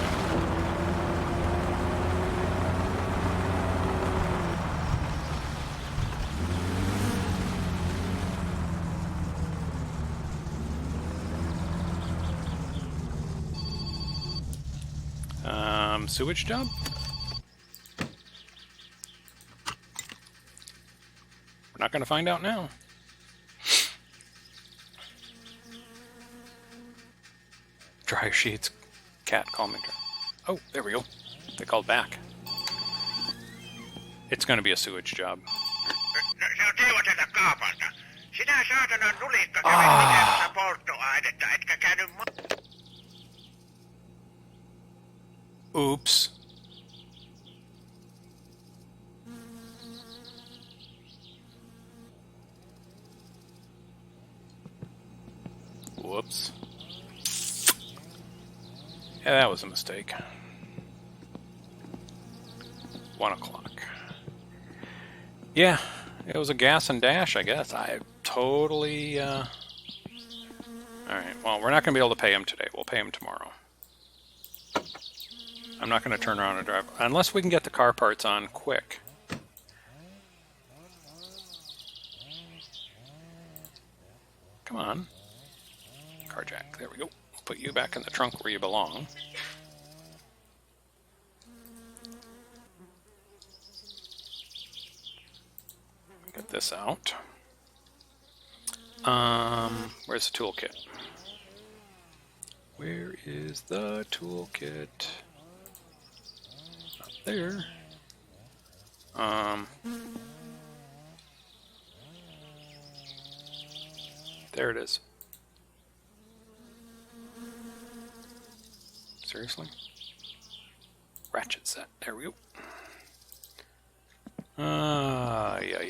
Sewage job? We're not going to find out now. Dry sheets. Cat, call me. Oh, there we go. They called back. It's going to be a sewage job. Se on Teuvoselta kaapalta. Sinä saatanan nulikka kävelit pitämässä polttoainetta, etkä käynyt Oops. Whoops. Yeah, that was a mistake. 1 o'clock. Yeah, it was a gas and dash, I guess. I totally... Alright, well, we're not going to be able to pay him today. We'll pay him tomorrow. I'm not going to turn around and drive. Unless we can get the car parts on quick. Come on. Car jack. There we go. Put you back in the trunk where you belong. Get this out. Where's the toolkit? Where is the toolkit? Up there. There it is. Seriously? Ratchet set. There we go. Yeah.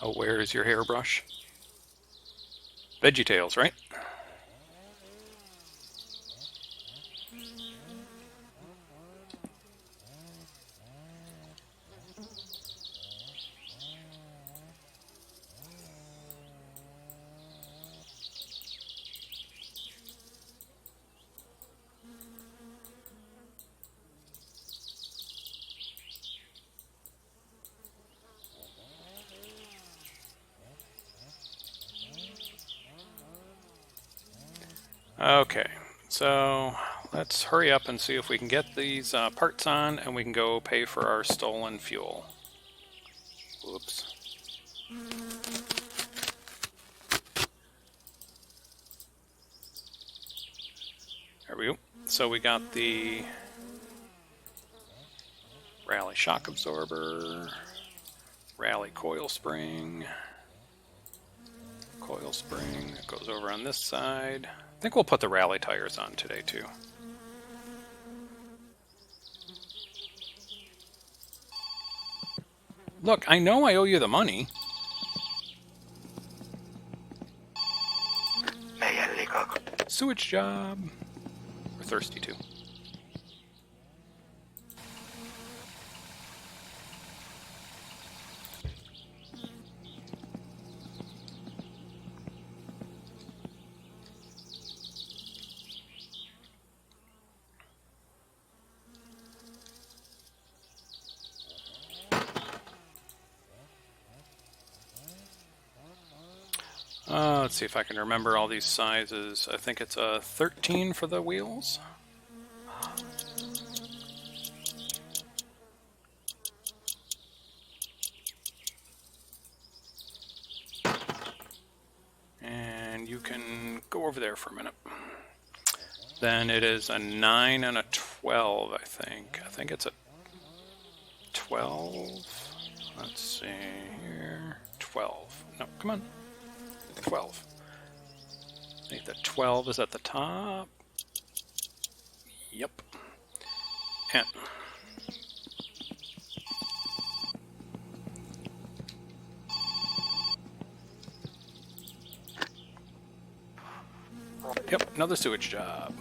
Oh, where is your hairbrush? VeggieTales, right? Okay, so let's hurry up and see if we can get these parts on, and we can go pay for our stolen fuel. Whoops. There we go. So we got the Rally shock absorber, Rally coil spring that goes over on this side. I think we'll put the Rally tires on today too. Look, I know I owe you the money. Sewage job. We're thirsty too. Let's see if I can remember all these sizes. I think it's a 13 for the wheels. And you can go over there for a minute. Then it is a 9 and a 12, I think. I think it's a 12. Let's see here. 12. No, come on. 12. I think the 12 is at the top. Yep. And yep, another sewage job.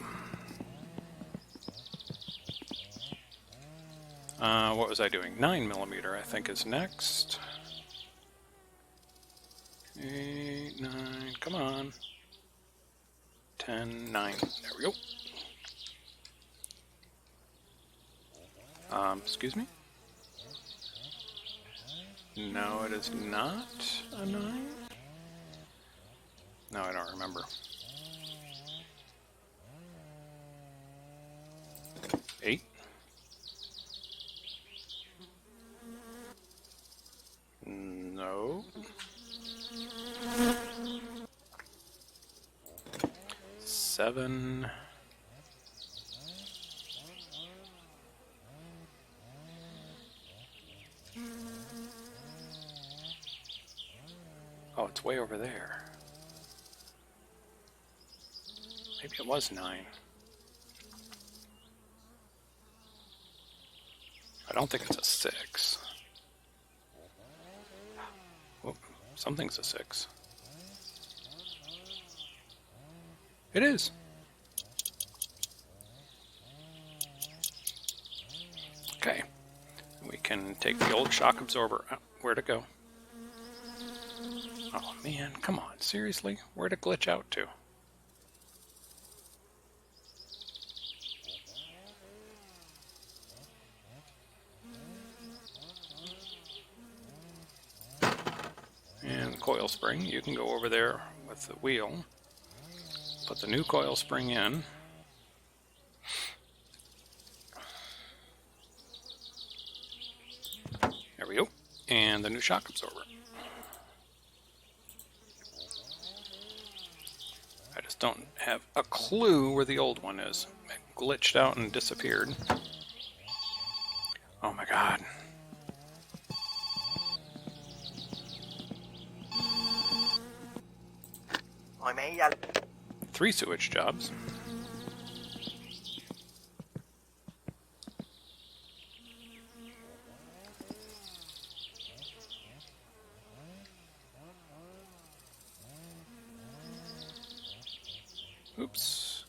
What was I doing? 9mm, I think, is next. 8, 9, come on. 10, 9. There we go. Excuse me? No, it is not a 9. No, I don't remember. 8. No. 7. Oh, it's way over there. Maybe it was 9. I don't think it's a 6. Oh, something's a 6. It is. Okay. We can take the old shock absorber out. Where'd it go? Oh man, come on, seriously? Where'd it glitch out to? And the coil spring, you can go over there with the wheel. Put the new coil spring in. There we go. And the new shock absorber. don't have a clue where the old one is. It glitched out and disappeared. Oh my god. Oi meidän. 3 sewage jobs. Oops.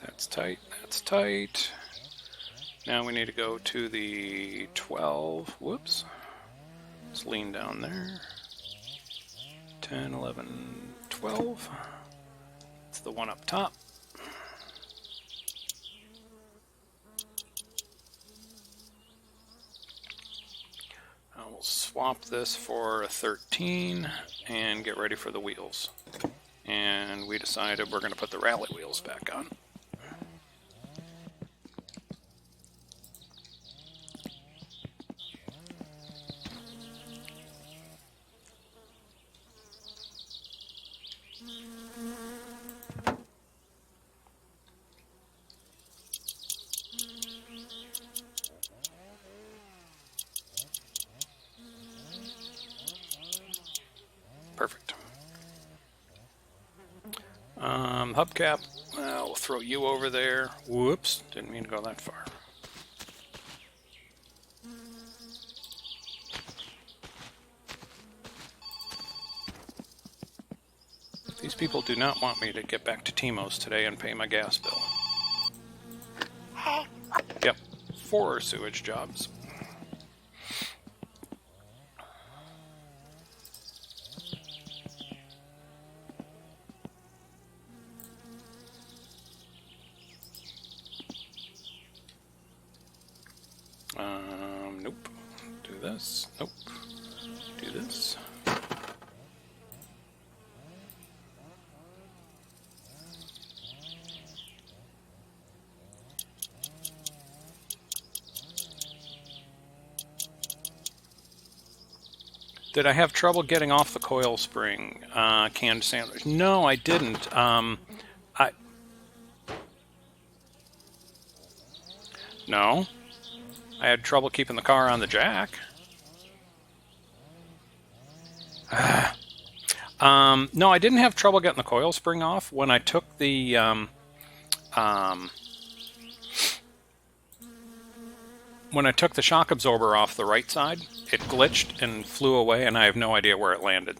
That's tight, that's tight. Now we need to go to the 12. Whoops. Let's lean down there. 10, 11, 12. It's the one up top. We'll swap this for a 13 and get ready for the wheels. And we decided we're going to put the rally wheels back on. Perfect. Hubcap, we'll throw you over there. Whoops, didn't mean to go that far. These people do not want me to get back to Timo's today and pay my gas bill. Yep, 4 sewage jobs. Nope. Do this. Nope. Do this. Did I have trouble getting off the coil spring canned sandwich? No, I didn't. No. I had trouble keeping the car on the jack. No, I didn't have trouble getting the coil spring off. When I took the shock absorber off the right side, it glitched and flew away, and I have no idea where it landed.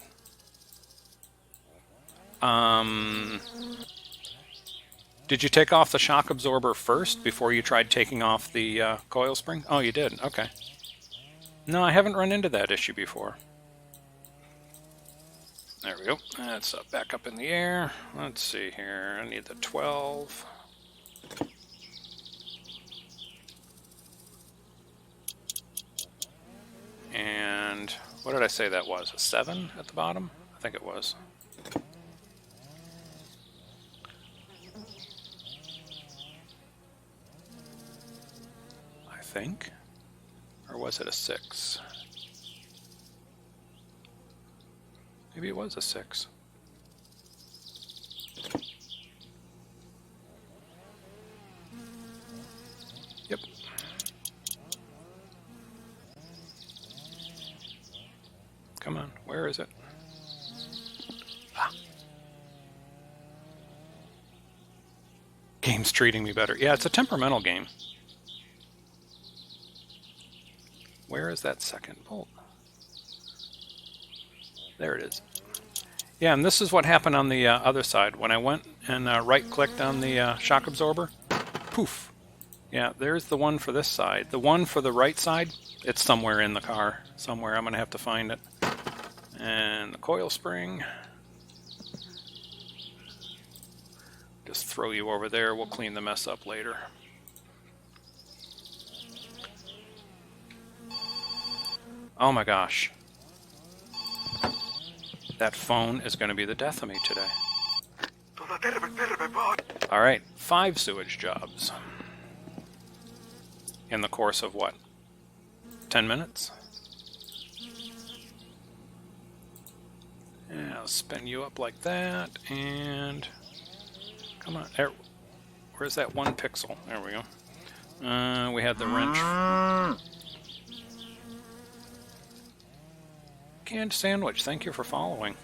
Did you take off the shock absorber first before you tried taking off the coil spring? Oh, you did. Okay. No, I haven't run into that issue before. There we go. That's back up in the air. Let's see here. I need the 12. And what did I say that was? A 7 at the bottom? I think it was. I think. Or was it a 6? Maybe it was a 6. Yep. Come on, where is it? Ah. Game's treating me better. Yeah, it's a temperamental game. Where is that second bolt? There it is. Yeah, and this is what happened on the other side. When I went and right-clicked on the shock absorber, poof. Yeah, there's the one for this side. The one for the right side, it's somewhere in the car. Somewhere. I'm going to have to find it. And the coil spring. Just throw you over there. We'll clean the mess up later. Oh my gosh. That phone is going to be the death of me today. Terve vaan. All right, 5 sewage jobs. In the course of what? 10 minutes? Yeah, I'll spin you up like that, and come on, there. Where's that 1 pixel? There we go. We had the wrench. Canned sandwich, thank you for following.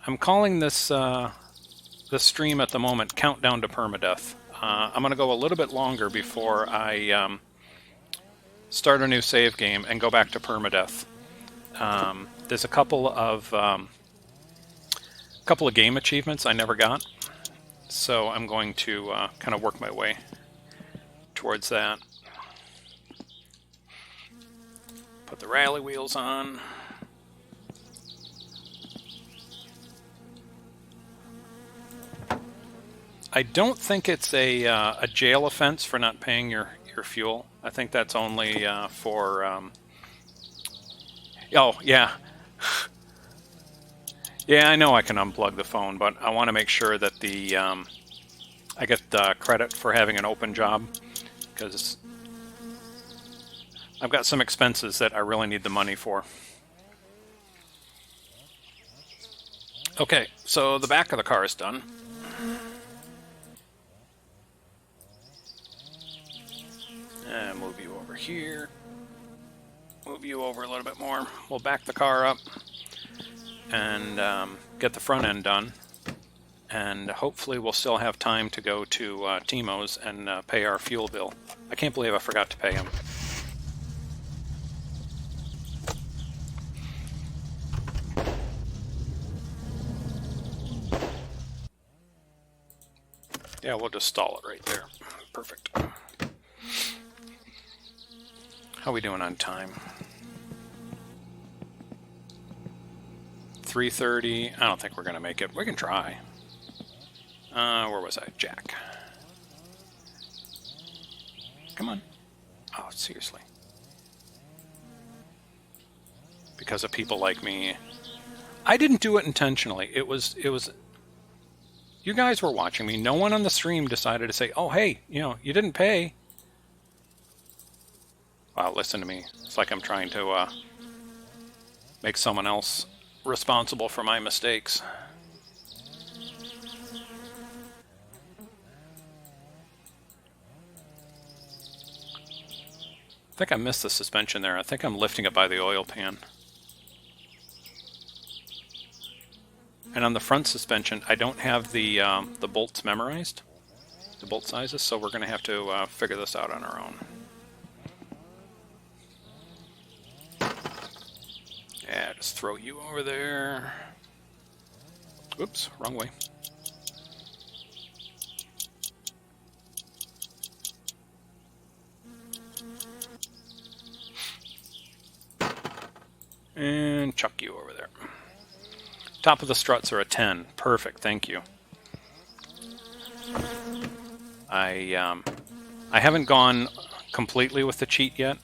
I'm calling this this stream at the moment Countdown to Permadeath. I'm going to go a little bit longer before I start a new save game and go back to permadeath. There's a couple of game achievements I never got, so I'm going to kind of work my way towards that. Put the rally wheels on. I don't think it's a jail offense for not paying your fuel. I think that's only for... Oh, yeah. Yeah, I know I can unplug the phone, but I want to make sure that I get the credit for having an open job, because I've got some expenses that I really need the money for. Okay, so the back of the car is done. And move you over here. Move you over a little bit more. We'll back the car up and get the front end done. And hopefully we'll still have time to go to Timo's and pay our fuel bill. I can't believe I forgot to pay him. Yeah, we'll just stall it right there. Perfect. How are we doing on time? 3:30. I don't think we're going to make it. We can try. Where was I? Jack. Come on. Oh, seriously. Because of people like me. I didn't do it intentionally. It was you guys were watching me. No one on the stream decided to say, "Oh, hey, you didn't pay." Wow, listen to me. It's like I'm trying to make someone else responsible for my mistakes. I think I missed the suspension there. I think I'm lifting it by the oil pan. And on the front suspension, I don't have the bolts memorized, the bolt sizes, so we're going to have to figure this out on our own. Yeah, just throw you over there. Oops, wrong way. And chuck you over there. Top of the struts are a 10. Perfect, thank you. I haven't gone completely with the cheat yet.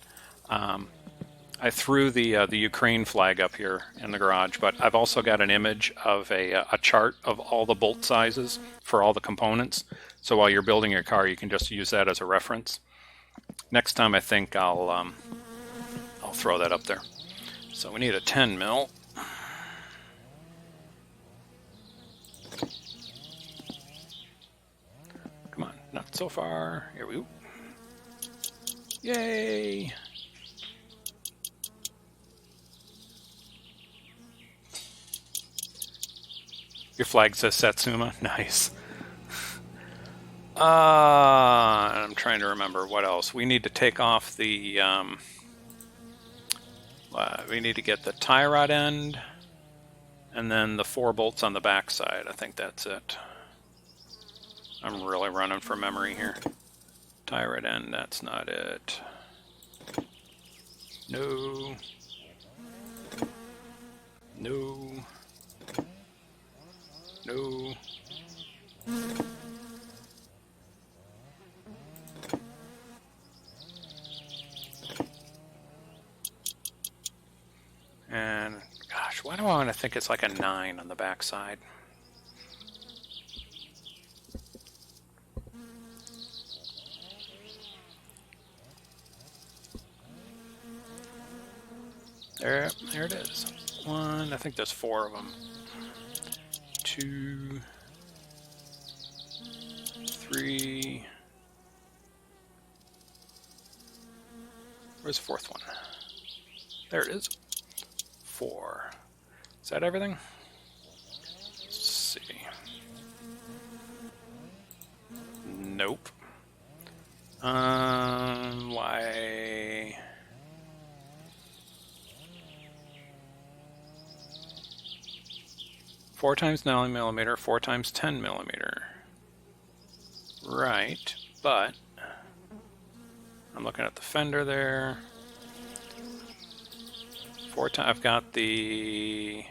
I threw the Ukraine flag up here in the garage, but I've also got an image of a chart of all the bolt sizes for all the components. So while you're building your car, you can just use that as a reference. Next time, I think I'll throw that up there. So we need a 10 mil. Come on, not so far. Here we go. Yay! Your flag says Satsuma. Nice. I'm trying to remember what else. We need to take off the... we need to get the tie rod end, and then the 4 bolts on the back side. I think that's it. I'm really running for memory here. Tie rod end, that's not it. No. No. No. And gosh, why do I Oh, and I think it's like a 9 on the back side. There it is. 1, I think there's 4 of them. 2, 3. Where's the 4th one? There it is. 4. Is that everything? Let's see. Nope. Why? Four times 9mm, 4 times 10mm. Right, but I'm looking at the fender there. I've got the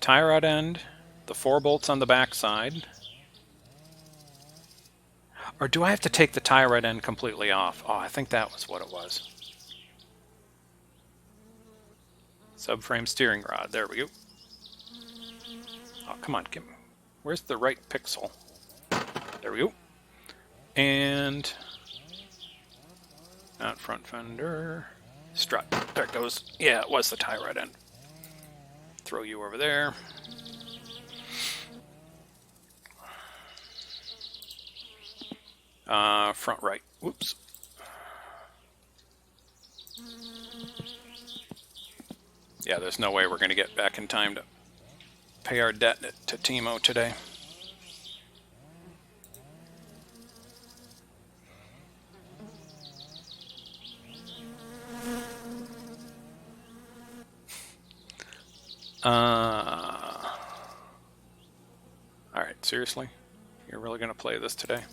tie rod end, the 4 bolts on the back side. Or do I have to take the tie rod end completely off? Oh, I think that was what it was. Subframe steering rod. There we go. Oh, come on. Where's the right pixel? There we go. And not front fender. Strut. There it goes. Yeah, it was the tie rod end. Throw you over there. Front right. Whoops. Yeah, there's no way we're going to get back in time to pay our debt to Timo today. Alright, seriously? You're really going to play this today?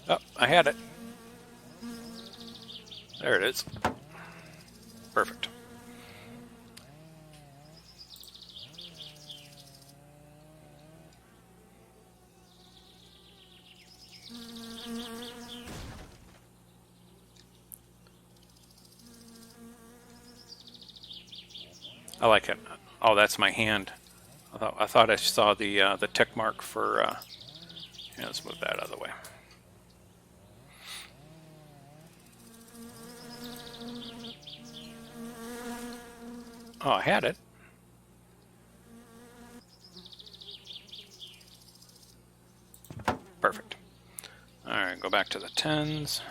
Oh, I had it. There it is. Perfect. I like it. Oh, that's my hand. I thought I saw the tick mark for. Yeah, let's move that out of the way. Oh, I had it. Perfect. All right, go back to the 10s.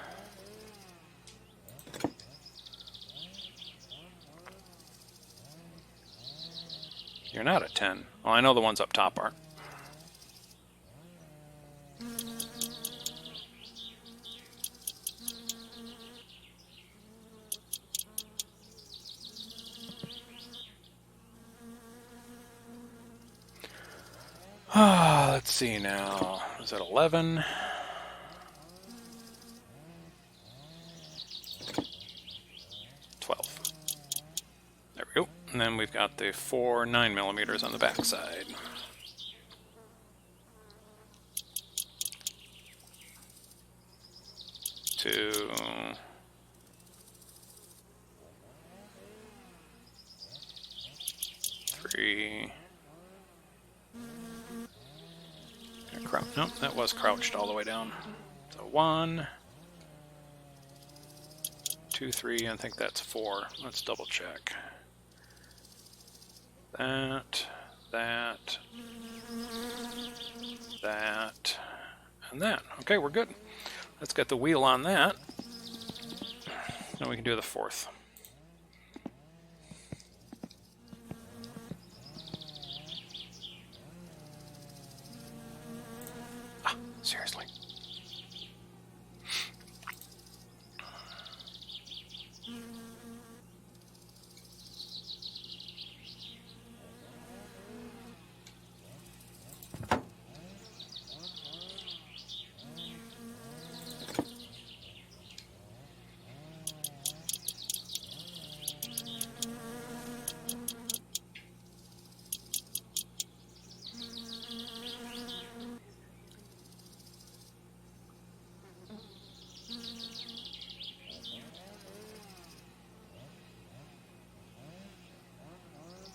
You're not a 10. Well, I know the ones up top aren't. Let's see now. Is that 11? There we go. And then we've got the 4 9mm on the back side. Two. Three. Nope, that was crouched all the way down. So 1, 2, 3, I think that's 4. Let's double check. That, and that. Okay, we're good. Let's get the wheel on that. Then we can do the 4th. Ah, seriously.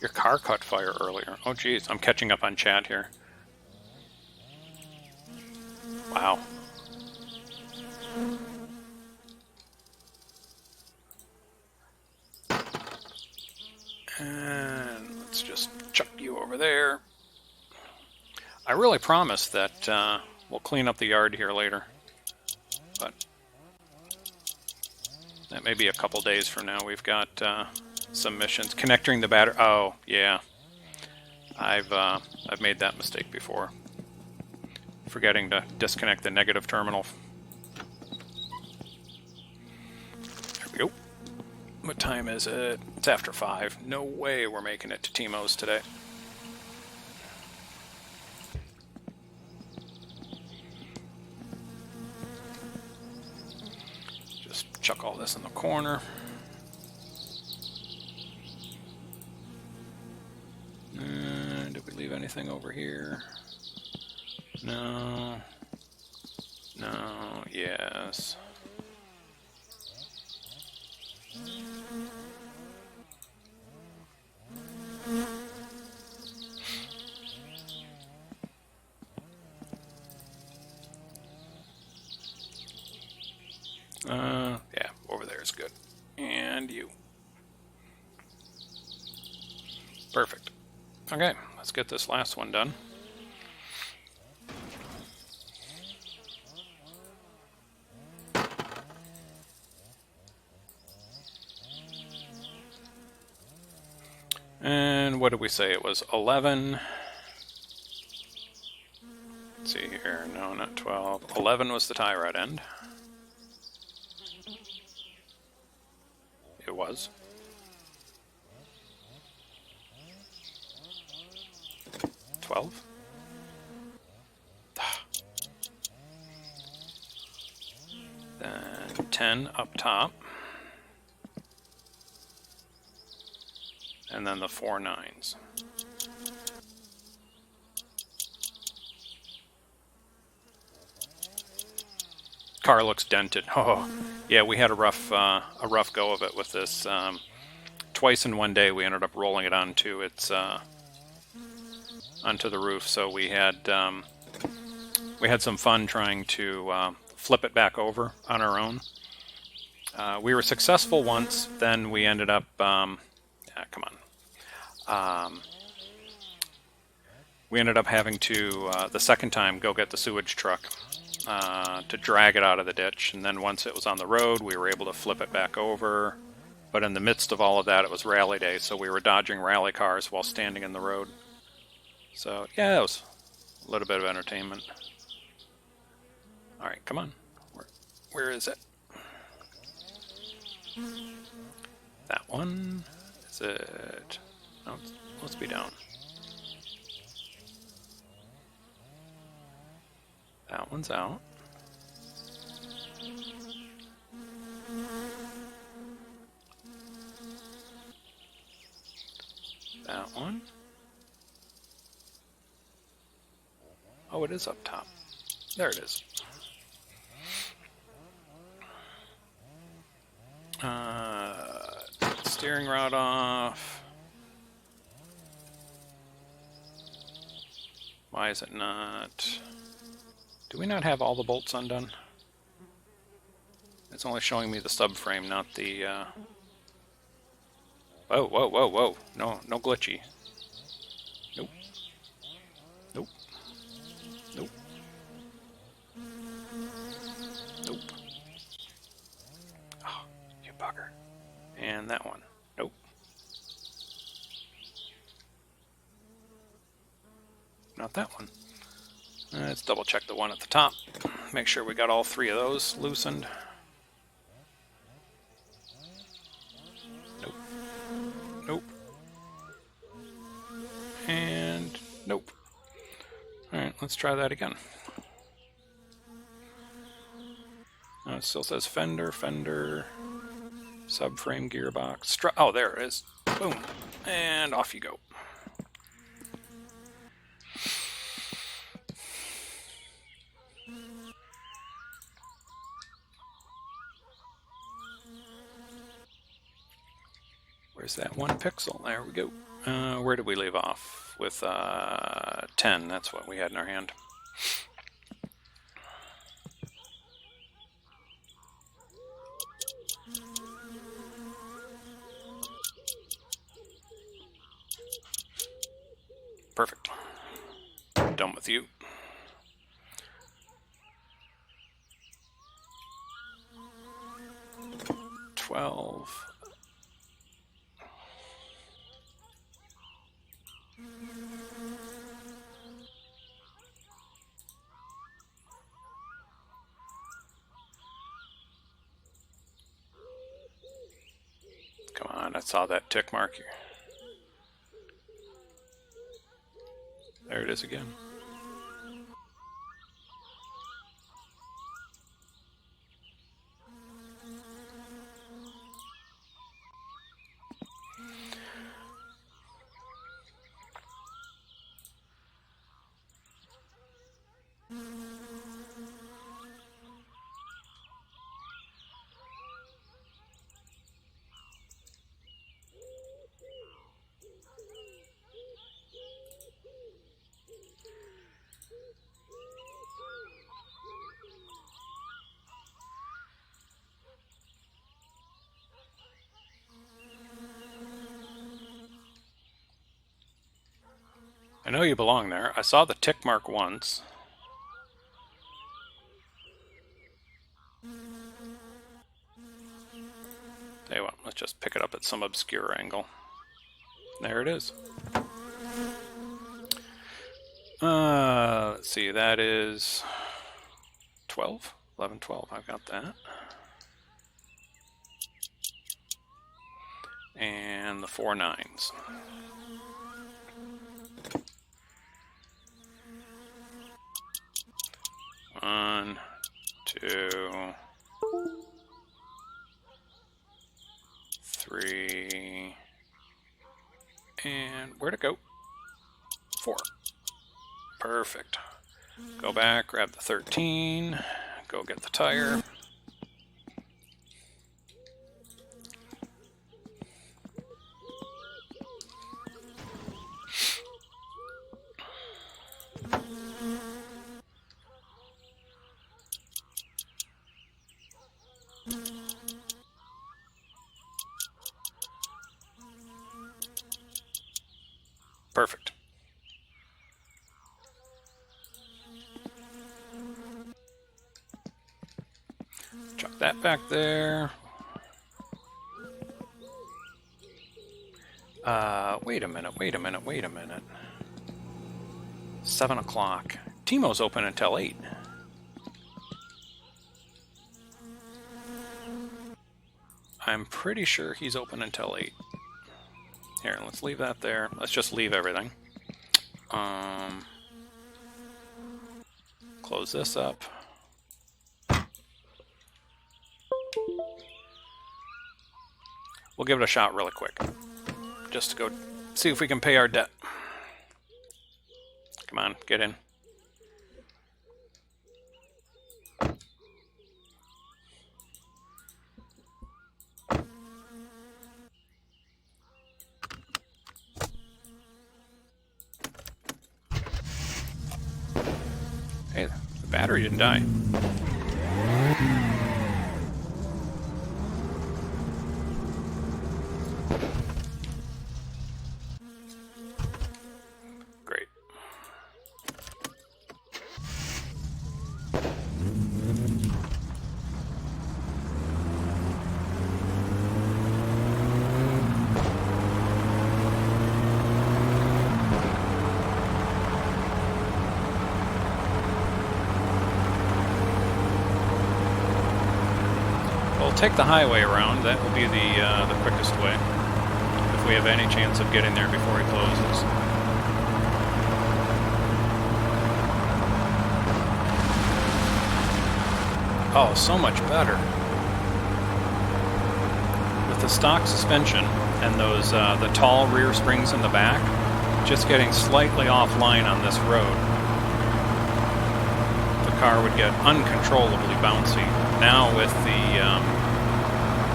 Your car caught fire earlier. Oh, geez. I'm catching up on chat here. Wow. And let's just chuck you over there. I really promise that we'll clean up the yard here later. But that may be a couple days from now. We've got some missions. Connecting the battery. Oh, yeah. I've made that mistake before. Forgetting to disconnect the negative terminal. There we go. What time is it? It's after 5. No way we're making it to Timo's today. Just chuck all this in the corner. Did we leave anything over here? No. No. Yes. Yeah, over there is good. And you. Perfect. Okay, let's get this last one done. And what did we say? It was 11. Let's see here. No, not 12. 11 was the tie rod end. It was. Then 10 up top. And then the 4 9s. Car looks dented. Oh, yeah, we had a rough go of it with this. Twice in one day, we ended up rolling it onto its onto the roof. So we had some fun trying to flip it back over on our own. We were successful once. Then we ended up. Come on. We ended up having to the second time go get the sewage truck. To drag it out of the ditch, and then once it was on the road, we were able to flip it back over. But in the midst of all of that, it was rally day, so we were dodging rally cars while standing in the road. So yeah, it was a little bit of entertainment. All right, come on. Where is it? That one? Is it? No, let's be down. That one's out. That one. Oh, it is up top. There it is. Steering rod off. Why is it not? Do we not have all the bolts undone? It's only showing me the subframe, not the... Whoa, whoa, whoa, whoa. No, no glitchy. Nope. Nope. Nope. Nope. Oh, you bugger. And that one. Nope. Not that one. Let's double check the one at the top. Make sure we got all 3 of those loosened. Nope. Nope. And nope. Alright, let's try that again. It still says fender, subframe, gearbox. Oh, there it is. Boom. And off you go. Where's that 1 pixel? There we go. Where did we leave off? With 10, that's what we had in our hand. Perfect. Done with you. $12. Come on, I saw that tick mark here. There it is again. I know you belong there. I saw the tick mark once. Tell you what, let's just pick it up at some obscure angle. There it is. Let's see, that is 12? 11, 12, I've got that. And the 4 9s. One, 2, 3, and where'd it go? 4. Perfect. Go back, grab the 13, go get the tire. Perfect. Chuck that back there. Wait a minute. 7 o'clock. Timo's open until 8. I'm pretty sure he's open until 8. Here, let's leave that there. Let's just leave everything. Close this up. We'll give it a shot really quick. Just to go see if we can pay our debt. Come on, get in. Hey, the battery didn't die. Great. We'll take the highway around. That will be the quickest way, if we have any chance of getting there before he closes. Oh, so much better. With the stock suspension and those the tall rear springs in the back, just getting slightly offline on this road, the car would get uncontrollably bouncy. Now with the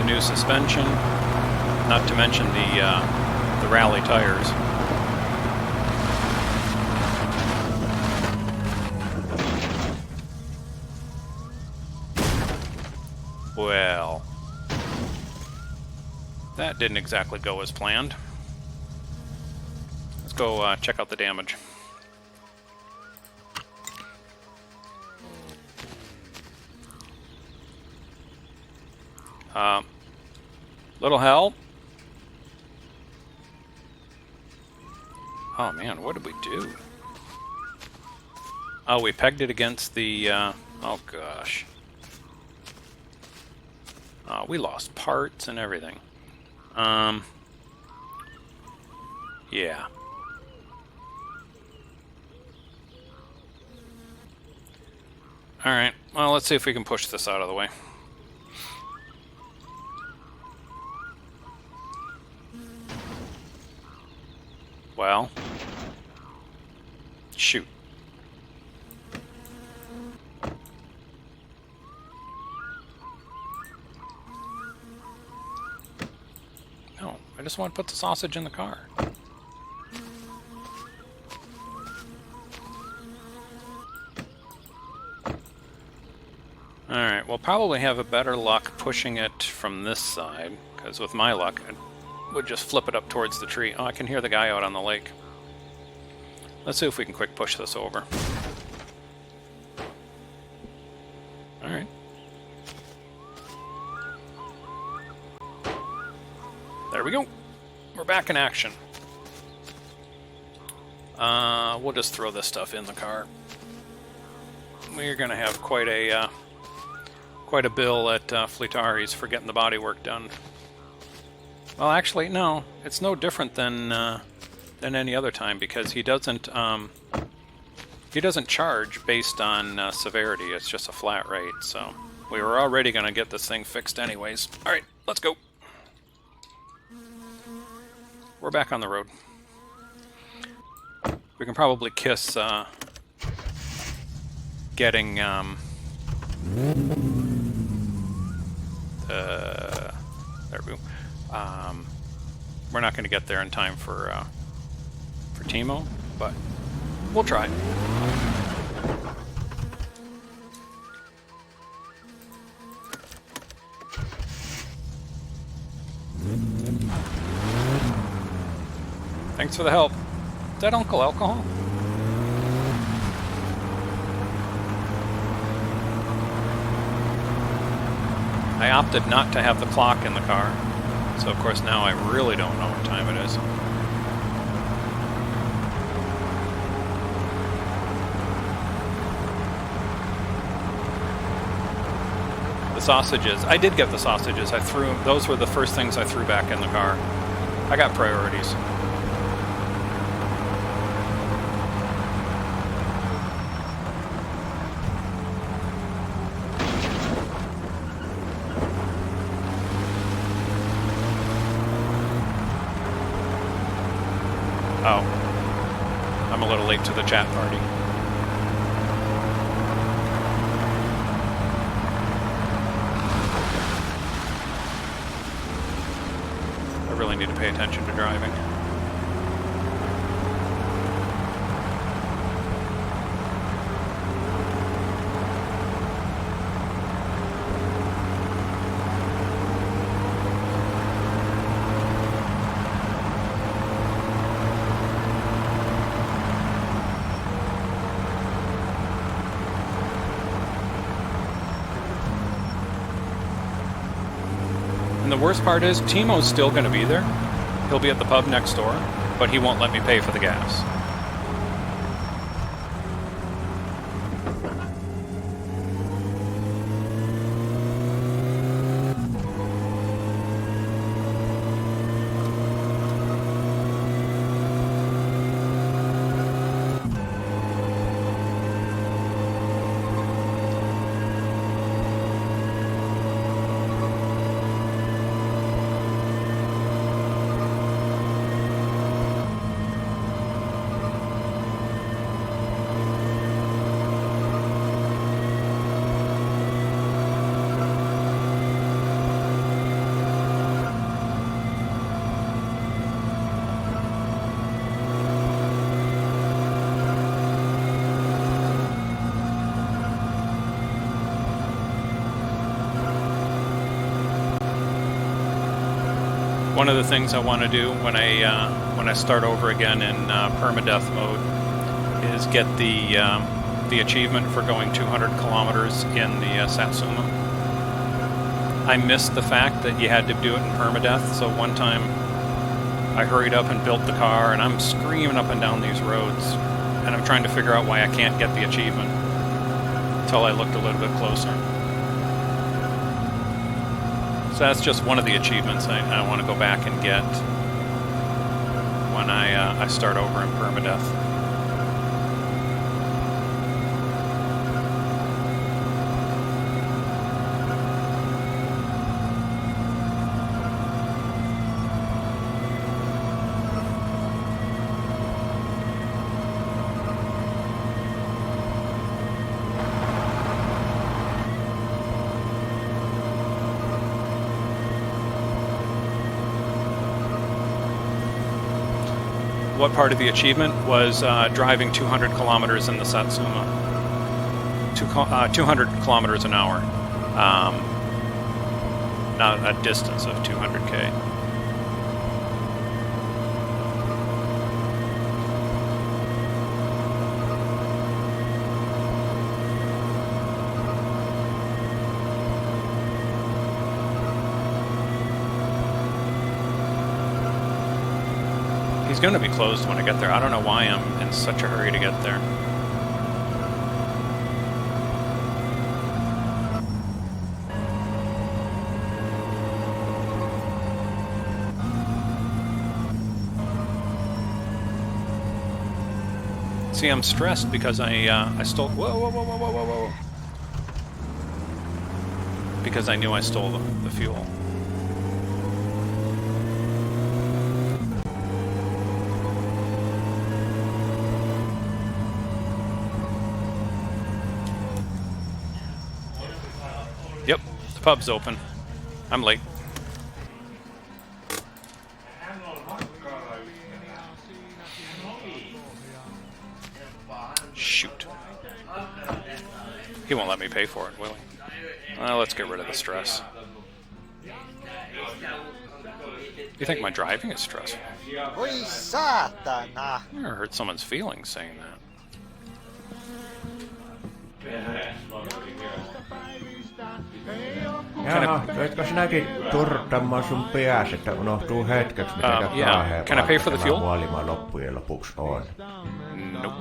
new suspension, not to mention the the rally tires. Well, that didn't exactly go as planned. Let's go check out the damage. Little help. Oh man, what did we do? Oh, we pegged it against the, oh gosh. We lost parts and everything. Yeah. Alright, well, let's see if we can push this out of the way. Well. Shoot. No, I just want to put the sausage in the car. Alright, we'll probably have a better luck pushing it from this side, because with my luck, it would just flip it up towards the tree. Oh, I can hear the guy out on the lake. Let's see if we can quick push this over. Alright. There we go. We're back in action. We'll just throw this stuff in the car. We're gonna have quite a bill at Fleetari's for getting the bodywork done. Well, actually, no. It's no different than any other time, because he doesn't charge based on severity. It's just a flat rate. So we were already going to get this thing fixed anyways. All right, let's go. We're back on the road. We can probably kiss getting there we go. We're not going to get there in time for Timo, but we'll try. Thanks for the help. Is that Uncle Alcohol? I opted not to have the clock in the car, so of course now I really don't know what time it is. The sausages. I did get the sausages. I threw them. Those were the first things I threw back in the car. I got priorities. Oh, I'm a little late to the chat party. I really need to pay attention to driving. And the worst part is, Timo's still going to be there. He'll be at the pub next door, but he won't let me pay for the gas. One of the things I want to do when I start over again in permadeath mode is get the achievement for going 200 kilometers in the Satsuma. I missed the fact that you had to do it in permadeath, so one time I hurried up and built the car, and I'm screaming up and down these roads, and I'm trying to figure out why I can't get the achievement until I looked a little bit closer. So that's just one of the achievements I want to go back and get when I start over in permadeath. What part of the achievement was driving 200 kilometers in the Satsuma? 200 kilometers an hour. Not a distance of 200k. He's going to be closed when I get there. I don't know why I'm in such a hurry to get there. See, I'm stressed because I stole... Whoa. Because I knew I stole the fuel. Yep, the pub's open. I'm late. Shoot. He won't let me pay for it, will he? Well, let's get rid of the stress. You think my driving is stressful? Oi saatana! I never hurt someone's feelings saying that. Etkö sinäkin turtamaan sun pääs, että unohtuu hetkeksi, miten yeah. Can I pay for the fuel? Maailman loppujen lopuksi on. Nope.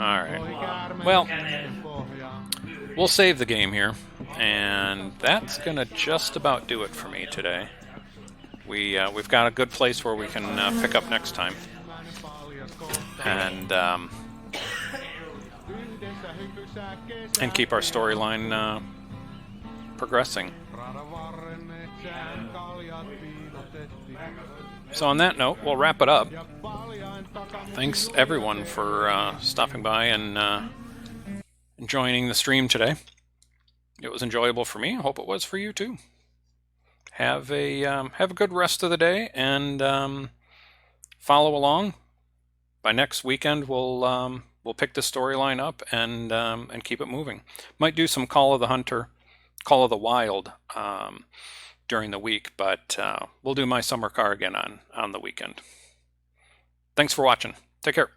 Alright. Well, we'll save the game here, and that's gonna just about do it for me today. We've got a good place where we can pick up next time. And keep our storyline progressing. So on that note, we'll wrap it up. Thanks everyone for stopping by and joining the stream today. It was enjoyable for me. I hope it was for you too. Have a good rest of the day, and follow along. By next weekend, we'll pick the storyline up and keep it moving. Might do some Call of the Wild during the week, but we'll do my summer car again on the weekend. Thanks for watching. Take care.